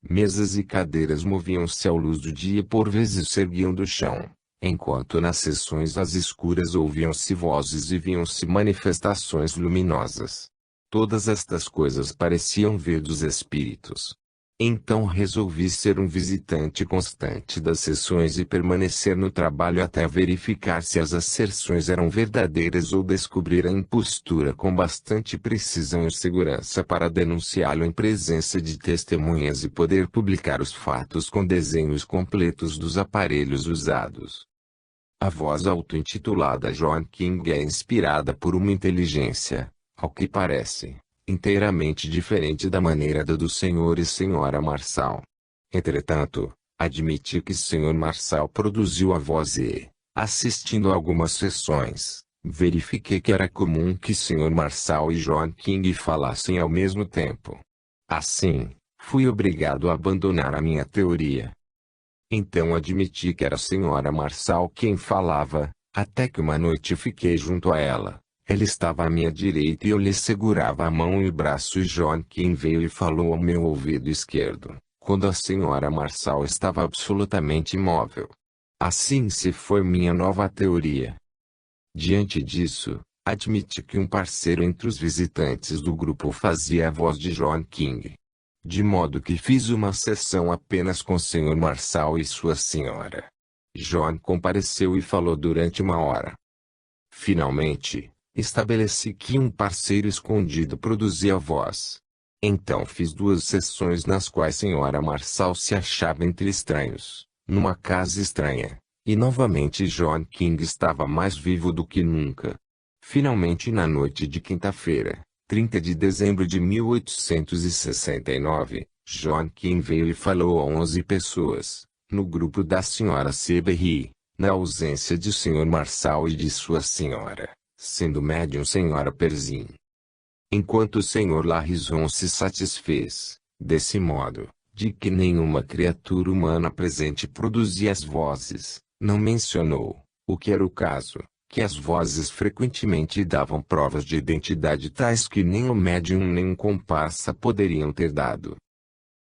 mesas e cadeiras moviam-se à luz do dia e por vezes se erguiam do chão, enquanto nas sessões às escuras ouviam-se vozes e viam-se manifestações luminosas. Todas estas coisas pareciam vir dos espíritos. Então resolvi ser um visitante constante das sessões e permanecer no trabalho até verificar se as asserções eram verdadeiras ou descobrir a impostura com bastante precisão e segurança para denunciá-lo em presença de testemunhas e poder publicar os fatos com desenhos completos dos aparelhos usados. A voz auto-intitulada John King é inspirada por uma inteligência, ao que parece, inteiramente diferente da maneira da do Sr. e Sra. Marçal. Entretanto, admiti que Sr. Marçal produziu a voz e, assistindo a algumas sessões, verifiquei que era comum que Sr. Marçal e John King falassem ao mesmo tempo. Assim, fui obrigado a abandonar a minha teoria. Então admiti que era a Sra. Marçal quem falava, até que uma noite fiquei junto a ela. Ela estava à minha direita e eu lhe segurava a mão e o braço e John King veio e falou ao meu ouvido esquerdo, quando a Sra. Marçal estava absolutamente imóvel. Assim se foi minha nova teoria. Diante disso, admiti que um parceiro entre os visitantes do grupo fazia a voz de John King. De modo que fiz uma sessão apenas com o Sr. Marçal e sua senhora. John compareceu e falou durante uma hora. Finalmente, estabeleci que um parceiro escondido produzia a voz. Então fiz 2 sessões nas quais Sra. Marçal se achava entre estranhos, numa casa estranha, e novamente John King estava mais vivo do que nunca. Finalmente na noite de quinta-feira, 30 de dezembro de 1869, John King veio e falou a 11 pessoas, no grupo da Sra. Seberry, na ausência de Sr. Marçal e de sua senhora, sendo médium Sra. Perzin. Enquanto o Sr. Larrison se satisfez, desse modo, de que nenhuma criatura humana presente produzia as vozes, não mencionou, o que era o caso, que as vozes frequentemente davam provas de identidade tais que nem o médium nem um comparsa poderiam ter dado.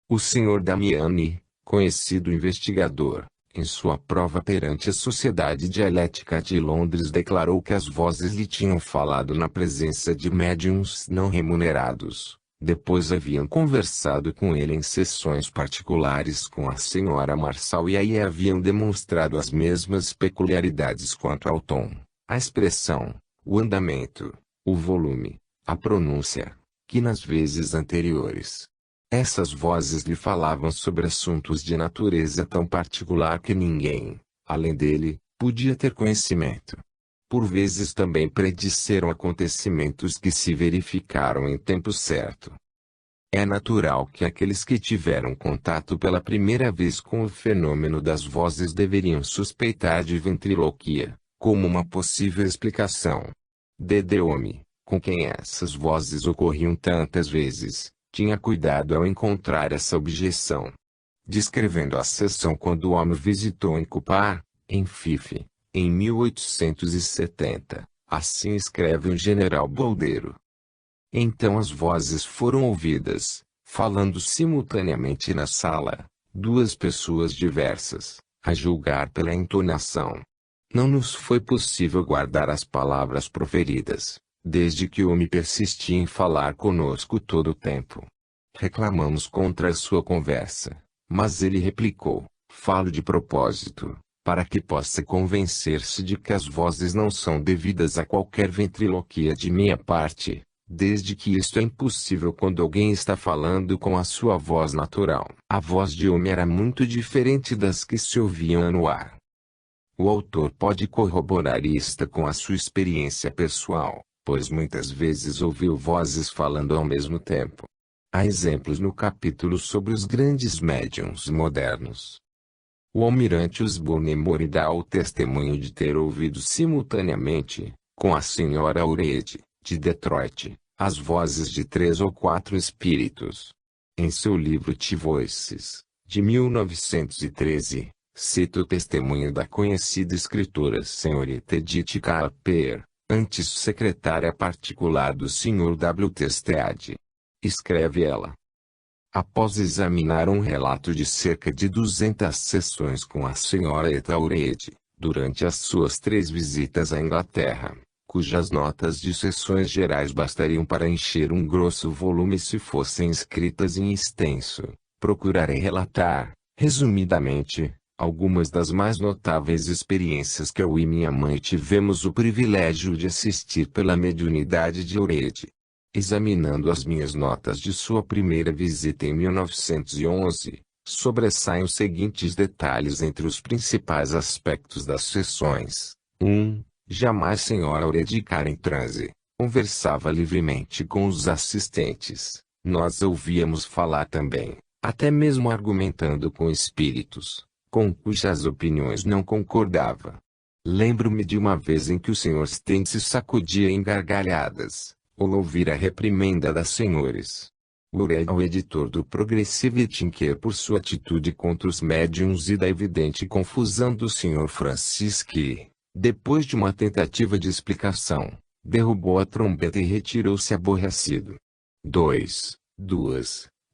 O Sr. Damiani, conhecido investigador, em sua prova perante a Sociedade Dialética de Londres declarou que as vozes lhe tinham falado na presença de médiums não remunerados. Depois haviam conversado com ele em sessões particulares com a Sra. Marçal e aí haviam demonstrado as mesmas peculiaridades quanto ao tom, a expressão, o andamento, o volume, a pronúncia, que nas vezes anteriores. Essas vozes lhe falavam sobre assuntos de natureza tão particular que ninguém, além dele, podia ter conhecimento. Por vezes também predisseram acontecimentos que se verificaram em tempo certo. É natural que aqueles que tiveram contato pela primeira vez com o fenômeno das vozes deveriam suspeitar de ventriloquia, como uma possível explicação. Dedeome, com quem essas vozes ocorriam tantas vezes, tinha cuidado ao encontrar essa objeção. Descrevendo a sessão quando o homem visitou em Cupar, em Fife, em 1870, assim escreve o general Boldeiro. Então as vozes foram ouvidas, falando simultaneamente na sala, duas pessoas diversas, a julgar pela entonação. Não nos foi possível guardar as palavras proferidas, desde que o homem persistia em falar conosco todo o tempo. Reclamamos contra a sua conversa, mas ele replicou, falo de propósito, para que possa convencer-se de que as vozes não são devidas a qualquer ventriloquia de minha parte, desde que isto é impossível quando alguém está falando com a sua voz natural. A voz de homem era muito diferente das que se ouviam no ar. O autor pode corroborar isto com a sua experiência pessoal, pois muitas vezes ouviu vozes falando ao mesmo tempo. Há exemplos no capítulo sobre os grandes médiuns modernos. O almirante Osborne Mori dá o testemunho de ter ouvido simultaneamente, com a Sra. Aureide, de Detroit, as vozes de 3 ou 4 espíritos. Em seu livro T-Voices, de 1913, cita o testemunho da conhecida escritora Senhorita Edith Carper, antes secretária particular do Sr. W. T. Stead. Escreve ela. Após examinar um relato de cerca de 200 sessões com a Sra. Eta Aureide, durante as suas 3 visitas à Inglaterra, cujas notas de sessões gerais bastariam para encher um grosso volume se fossem escritas em extenso, procurarei relatar, resumidamente, algumas das mais notáveis experiências que eu e minha mãe tivemos o privilégio de assistir pela mediunidade de Aureide. Examinando as minhas notas de sua primeira visita em 1911, sobressaem os seguintes detalhes entre os principais aspectos das sessões. 1. Jamais Sra. Aureide em transe, conversava livremente com os assistentes. Nós ouvíamos falar também, até mesmo argumentando com espíritos, com cujas opiniões não concordava. Lembro-me de uma vez em que o Sr. Stein se sacudia em gargalhadas, ou ouvir a reprimenda das senhores. Urey ao editor do Progressive Thinker por sua atitude contra os médiuns e da evidente confusão do Sr. Francis que, depois de uma tentativa de explicação, derrubou a trombeta e retirou-se aborrecido. 2,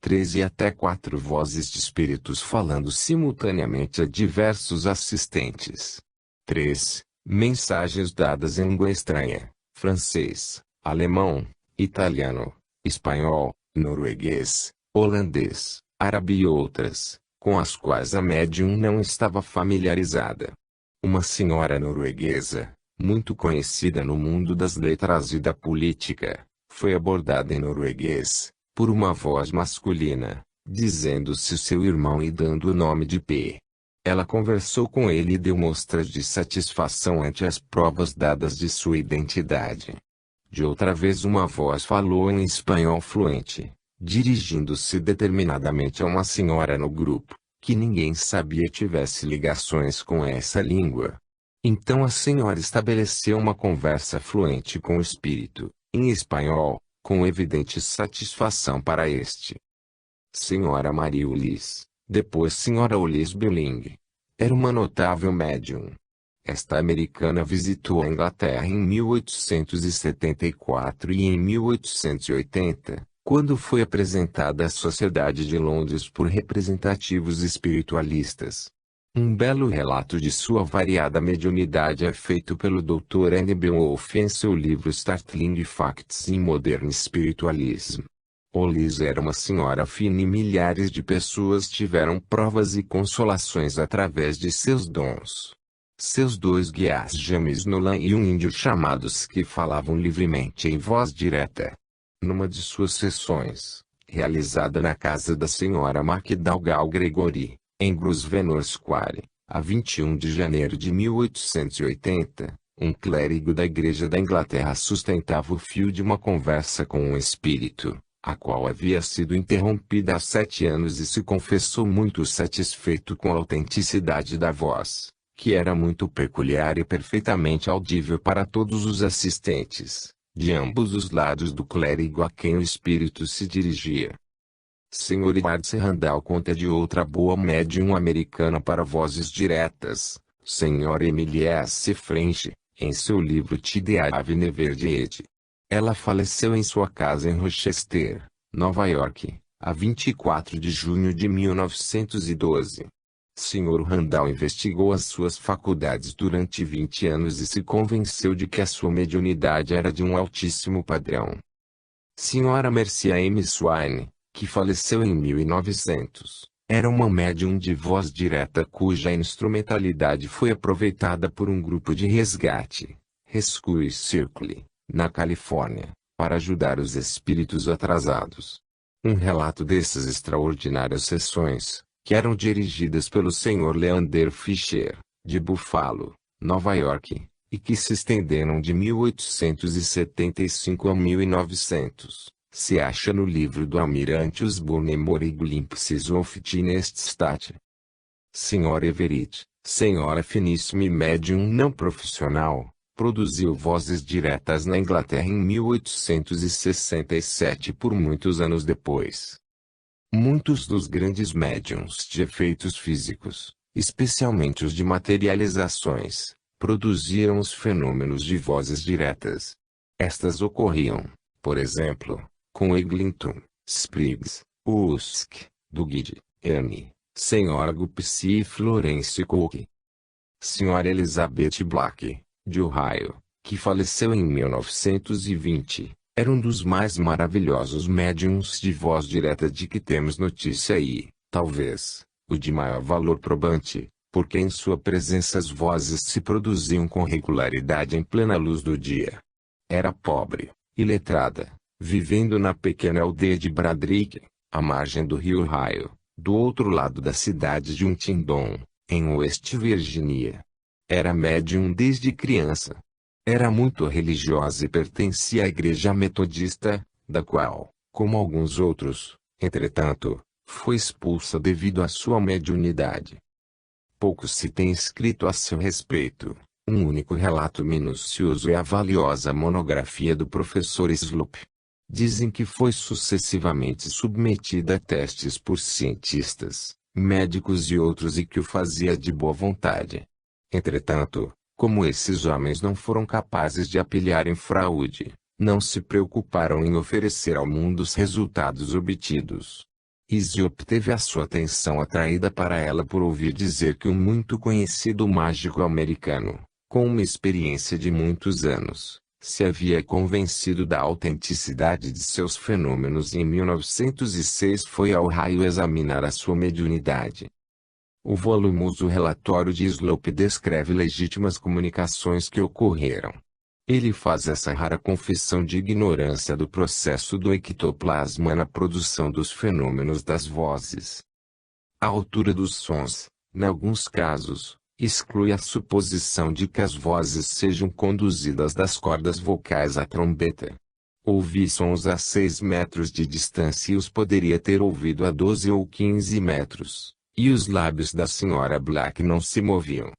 3 e até 4 vozes de espíritos falando simultaneamente a diversos assistentes. 3. Mensagens dadas em língua estranha, francês, alemão, italiano, espanhol, norueguês, holandês, árabe e outras, com as quais a médium não estava familiarizada. Uma senhora norueguesa, muito conhecida no mundo das letras e da política, foi abordada em norueguês, por uma voz masculina, dizendo-se seu irmão e dando o nome de P. Ela conversou com ele e deu mostras de satisfação ante as provas dadas de sua identidade. De outra vez uma voz falou em espanhol fluente, dirigindo-se determinadamente a uma senhora no grupo, que ninguém sabia tivesse ligações com essa língua. Então a senhora estabeleceu uma conversa fluente com o espírito, em espanhol, com evidente satisfação para este. Sra. Maria Ulis, depois Sra. Ulis Billing, era uma notável médium. Esta americana visitou a Inglaterra em 1874 e em 1880, quando foi apresentada à Sociedade de Londres por representativos espiritualistas. Um belo relato de sua variada mediunidade é feito pelo Dr. N. Beowulf em seu livro Startling Facts in Modern Spiritualism. Ulis era uma senhora fina e milhares de pessoas tiveram provas e consolações através de seus dons. Seus dois guias James Nolan e um índio chamados que falavam livremente em voz direta. Numa de suas sessões, realizada na casa da Sra. MacDougall Gregory, em Grosvenor Square, a 21 de janeiro de 1880, um clérigo da Igreja da Inglaterra sustentava o fio de uma conversa com um espírito, a qual havia sido interrompida há 7 anos e se confessou muito satisfeito com a autenticidade da voz, que era muito peculiar e perfeitamente audível para todos os assistentes, de ambos os lados do clérigo a quem o espírito se dirigia. Sr. Edward Randall conta de outra boa médium americana para vozes diretas, Sra. Emily S. French, em seu livro The Avenue Verdiette. Ela faleceu em sua casa em Rochester, Nova York, a 24 de junho de 1912. Sr. Randall investigou as suas faculdades durante 20 anos e se convenceu de que a sua mediunidade era de um altíssimo padrão. Sra. Mercia M. Swain, que faleceu em 1900, era uma médium de voz direta cuja instrumentalidade foi aproveitada por um grupo de resgate, Rescue Circle, na Califórnia, para ajudar os espíritos atrasados. Um relato dessas extraordinárias sessões, que eram dirigidas pelo Sr. Leander Fisher, de Buffalo, Nova York, e que se estenderam de 1875 a 1900, se acha no livro do almirante Osborne Emory Glimpses of Tineststadt. Sr. Everett, senhora finíssima e médium não profissional, produziu vozes diretas na Inglaterra em 1867 por muitos anos depois. Muitos dos grandes médiums de efeitos físicos, especialmente os de materializações, produziram os fenômenos de vozes diretas. Estas ocorriam, por exemplo, com Eglinton, Spriggs, Usk, Duguid, Ernie, Sra. Gupsy e Florence Cook. Sra. Elizabeth Black, de Ohio, que faleceu em 1920, era um dos mais maravilhosos médiums de voz direta de que temos notícia e, talvez, o de maior valor probante, porque em sua presença as vozes se produziam com regularidade em plena luz do dia. Era pobre, iletrada, vivendo na pequena aldeia de Bradrick, à margem do rio Ohio, do outro lado da cidade de Huntingdon, em West Virginia. Era médium desde criança. Era muito religiosa e pertencia à igreja metodista, da qual, como alguns outros, entretanto, foi expulsa devido à sua mediunidade. Pouco se tem escrito a seu respeito. Um único relato minucioso é a valiosa monografia do professor Slope. Dizem que foi sucessivamente submetida a testes por cientistas, médicos e outros e que o fazia de boa vontade. Entretanto, como esses homens não foram capazes de apelhar em fraude, não se preocuparam em oferecer ao mundo os resultados obtidos. Slope teve a sua atenção atraída para ela por ouvir dizer que um muito conhecido mágico americano, com uma experiência de muitos anos, se havia convencido da autenticidade de seus fenômenos e em 1906 foi ao Ohio examinar a sua mediunidade. O volumoso relatório de Slope descreve legítimas comunicações que ocorreram. Ele faz essa rara confissão de ignorância do processo do ectoplasma na produção dos fenômenos das vozes. A altura dos sons, em alguns casos, exclui a suposição de que as vozes sejam conduzidas das cordas vocais à trombeta. Ouvi sons a 6 metros de distância e os poderia ter ouvido a 12 ou 15 metros. E os lábios da Sra. Black não se moviam.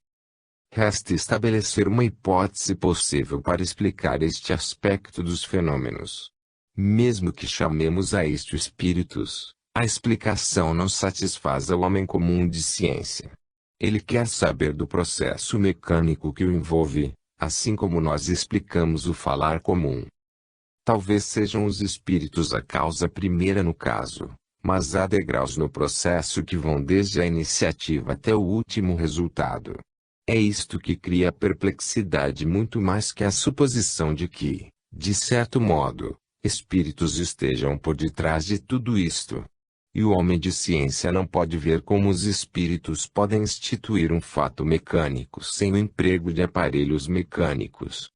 Resta estabelecer uma hipótese possível para explicar este aspecto dos fenômenos. Mesmo que chamemos a isto espíritos, A explicação não satisfaz ao homem comum de ciência. Ele quer saber do processo mecânico que o envolve, assim como nós explicamos o falar comum. Talvez sejam os espíritos a causa primeira no caso, mas há degraus no processo que vão desde a iniciativa até o último resultado. É isto que cria perplexidade muito mais que a suposição de que, de certo modo, espíritos estejam por detrás de tudo isto. E o homem de ciência não pode ver como os espíritos podem instituir um fato mecânico sem o emprego de aparelhos mecânicos.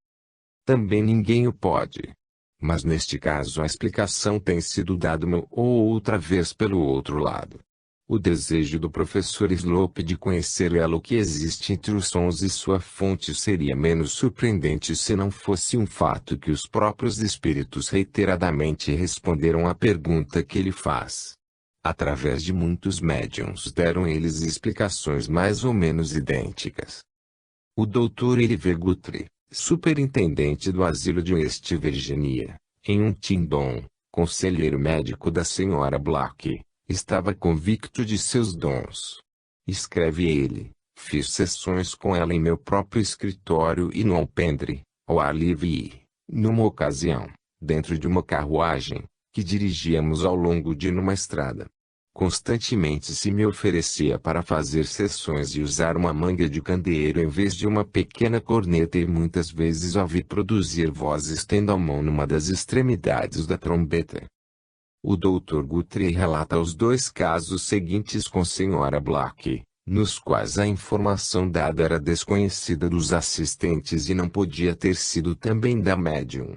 Também ninguém o pode. Mas neste caso a explicação tem sido dada uma ou outra vez pelo outro lado. O desejo do professor Slope de conhecer o elo que existe entre os sons e sua fonte seria menos surpreendente se não fosse um fato que os próprios espíritos reiteradamente responderam à pergunta que ele faz. Através de muitos médiuns deram eles explicações mais ou menos idênticas. O Dr. L.V. Guthrie, superintendente do asilo de West Virginia, em Huntingdon, conselheiro médico da Sra. Black, estava convicto de seus dons. Escreve ele: fiz sessões com ela em meu próprio escritório e no alpendre, ao ar livre e, numa ocasião, dentro de uma carruagem, que dirigíamos ao longo de numa estrada. Constantemente se me oferecia para fazer sessões e usar uma manga de candeeiro em vez de uma pequena corneta e muitas vezes a vi produzir vozes tendo a mão numa das extremidades da trombeta. O Dr. Guthrie relata os dois casos seguintes com Sra. Black, nos quais a informação dada era desconhecida dos assistentes e não podia ter sido também da médium.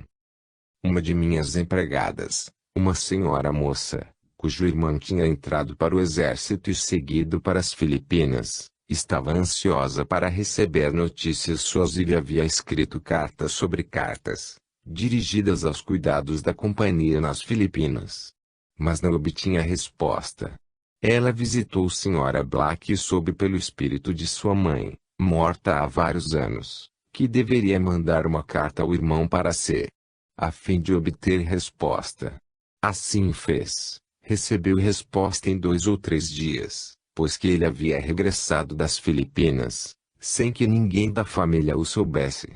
Uma de minhas empregadas, uma senhora moça, cujo irmão tinha entrado para o exército e seguido para as Filipinas, estava ansiosa para receber notícias suas e lhe havia escrito cartas sobre cartas, dirigidas aos cuidados da companhia nas Filipinas. Mas não obtinha resposta. Ela visitou Sra. Black e soube pelo espírito de sua mãe, morta há vários anos, que deveria mandar uma carta ao irmão para si, a fim de obter resposta. Assim fez. Recebeu resposta em 2 ou 3 dias, pois que ele havia regressado das Filipinas, sem que ninguém da família o soubesse.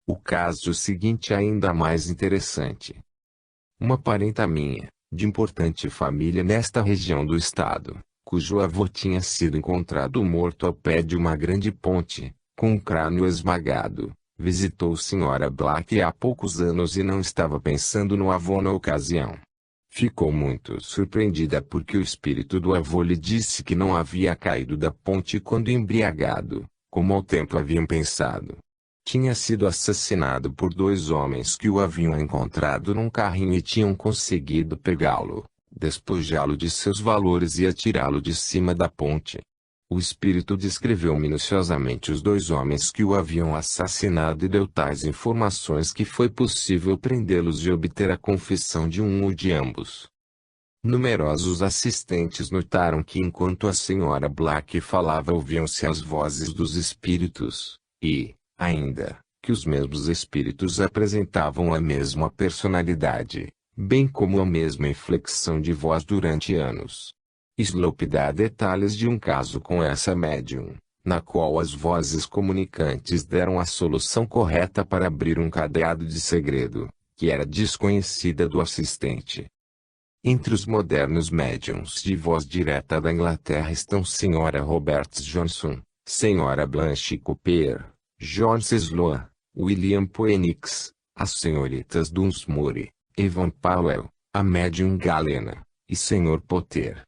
O caso seguinte é ainda mais interessante. Uma parenta minha, de importante família nesta região do estado, cujo avô tinha sido encontrado morto ao pé de uma grande ponte, com o crânio esmagado, visitou Sra. Black há poucos anos e não estava pensando no avô na ocasião. Ficou muito surpreendida porque o espírito do avô lhe disse que não havia caído da ponte quando embriagado, como ao tempo haviam pensado. Tinha sido assassinado por 2 homens que o haviam encontrado num carrinho e tinham conseguido pegá-lo, despojá-lo de seus valores e atirá-lo de cima da ponte. O espírito descreveu minuciosamente os 2 homens que o haviam assassinado e deu tais informações que foi possível prendê-los e obter a confissão de um ou de ambos. Numerosos assistentes notaram que enquanto a Sra. Black falava ouviam-se as vozes dos espíritos, e, ainda, que os mesmos espíritos apresentavam a mesma personalidade, bem como a mesma inflexão de voz durante anos. Slope dá detalhes de um caso com essa médium, na qual as vozes comunicantes deram a solução correta para abrir um cadeado de segredo, que era desconhecida do assistente. Entre os modernos médiums de voz direta da Inglaterra estão Sra. Roberts Johnson, Sra. Blanche Cooper, George Sloan, William Phoenix, as senhoritas Dunsmore, Evan Powell, a médium Galena, e Sr. Potter.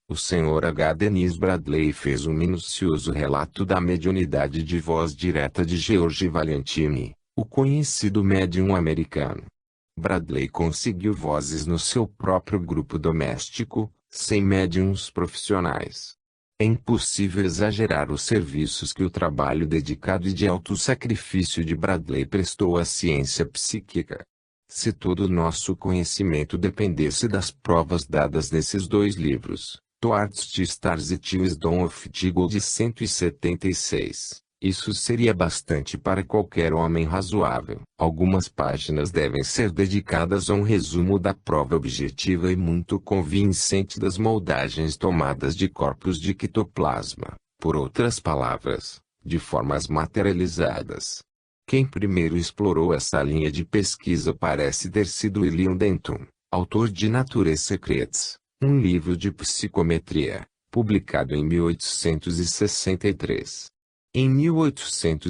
O Sr. H. Dennis Bradley fez um minucioso relato da mediunidade de voz direta de George Valentine, o conhecido médium americano. Bradley conseguiu vozes no seu próprio grupo doméstico, sem médiums profissionais. É impossível exagerar os serviços que o trabalho dedicado e de alto sacrifício de Bradley prestou à ciência psíquica. Se todo o nosso conhecimento dependesse das provas dadas nesses 2 livros, Towards the Stars e Wisdom of the God de 176, Isso seria bastante para qualquer homem razoável. Algumas páginas devem ser dedicadas a um resumo da prova objetiva e muito convincente das moldagens tomadas de corpos de ectoplasma, por outras palavras, de formas materializadas. Quem primeiro explorou essa linha de pesquisa parece ter sido William Denton, autor de Nature Secrets, um livro de psicometria, publicado em 1863. Em 1800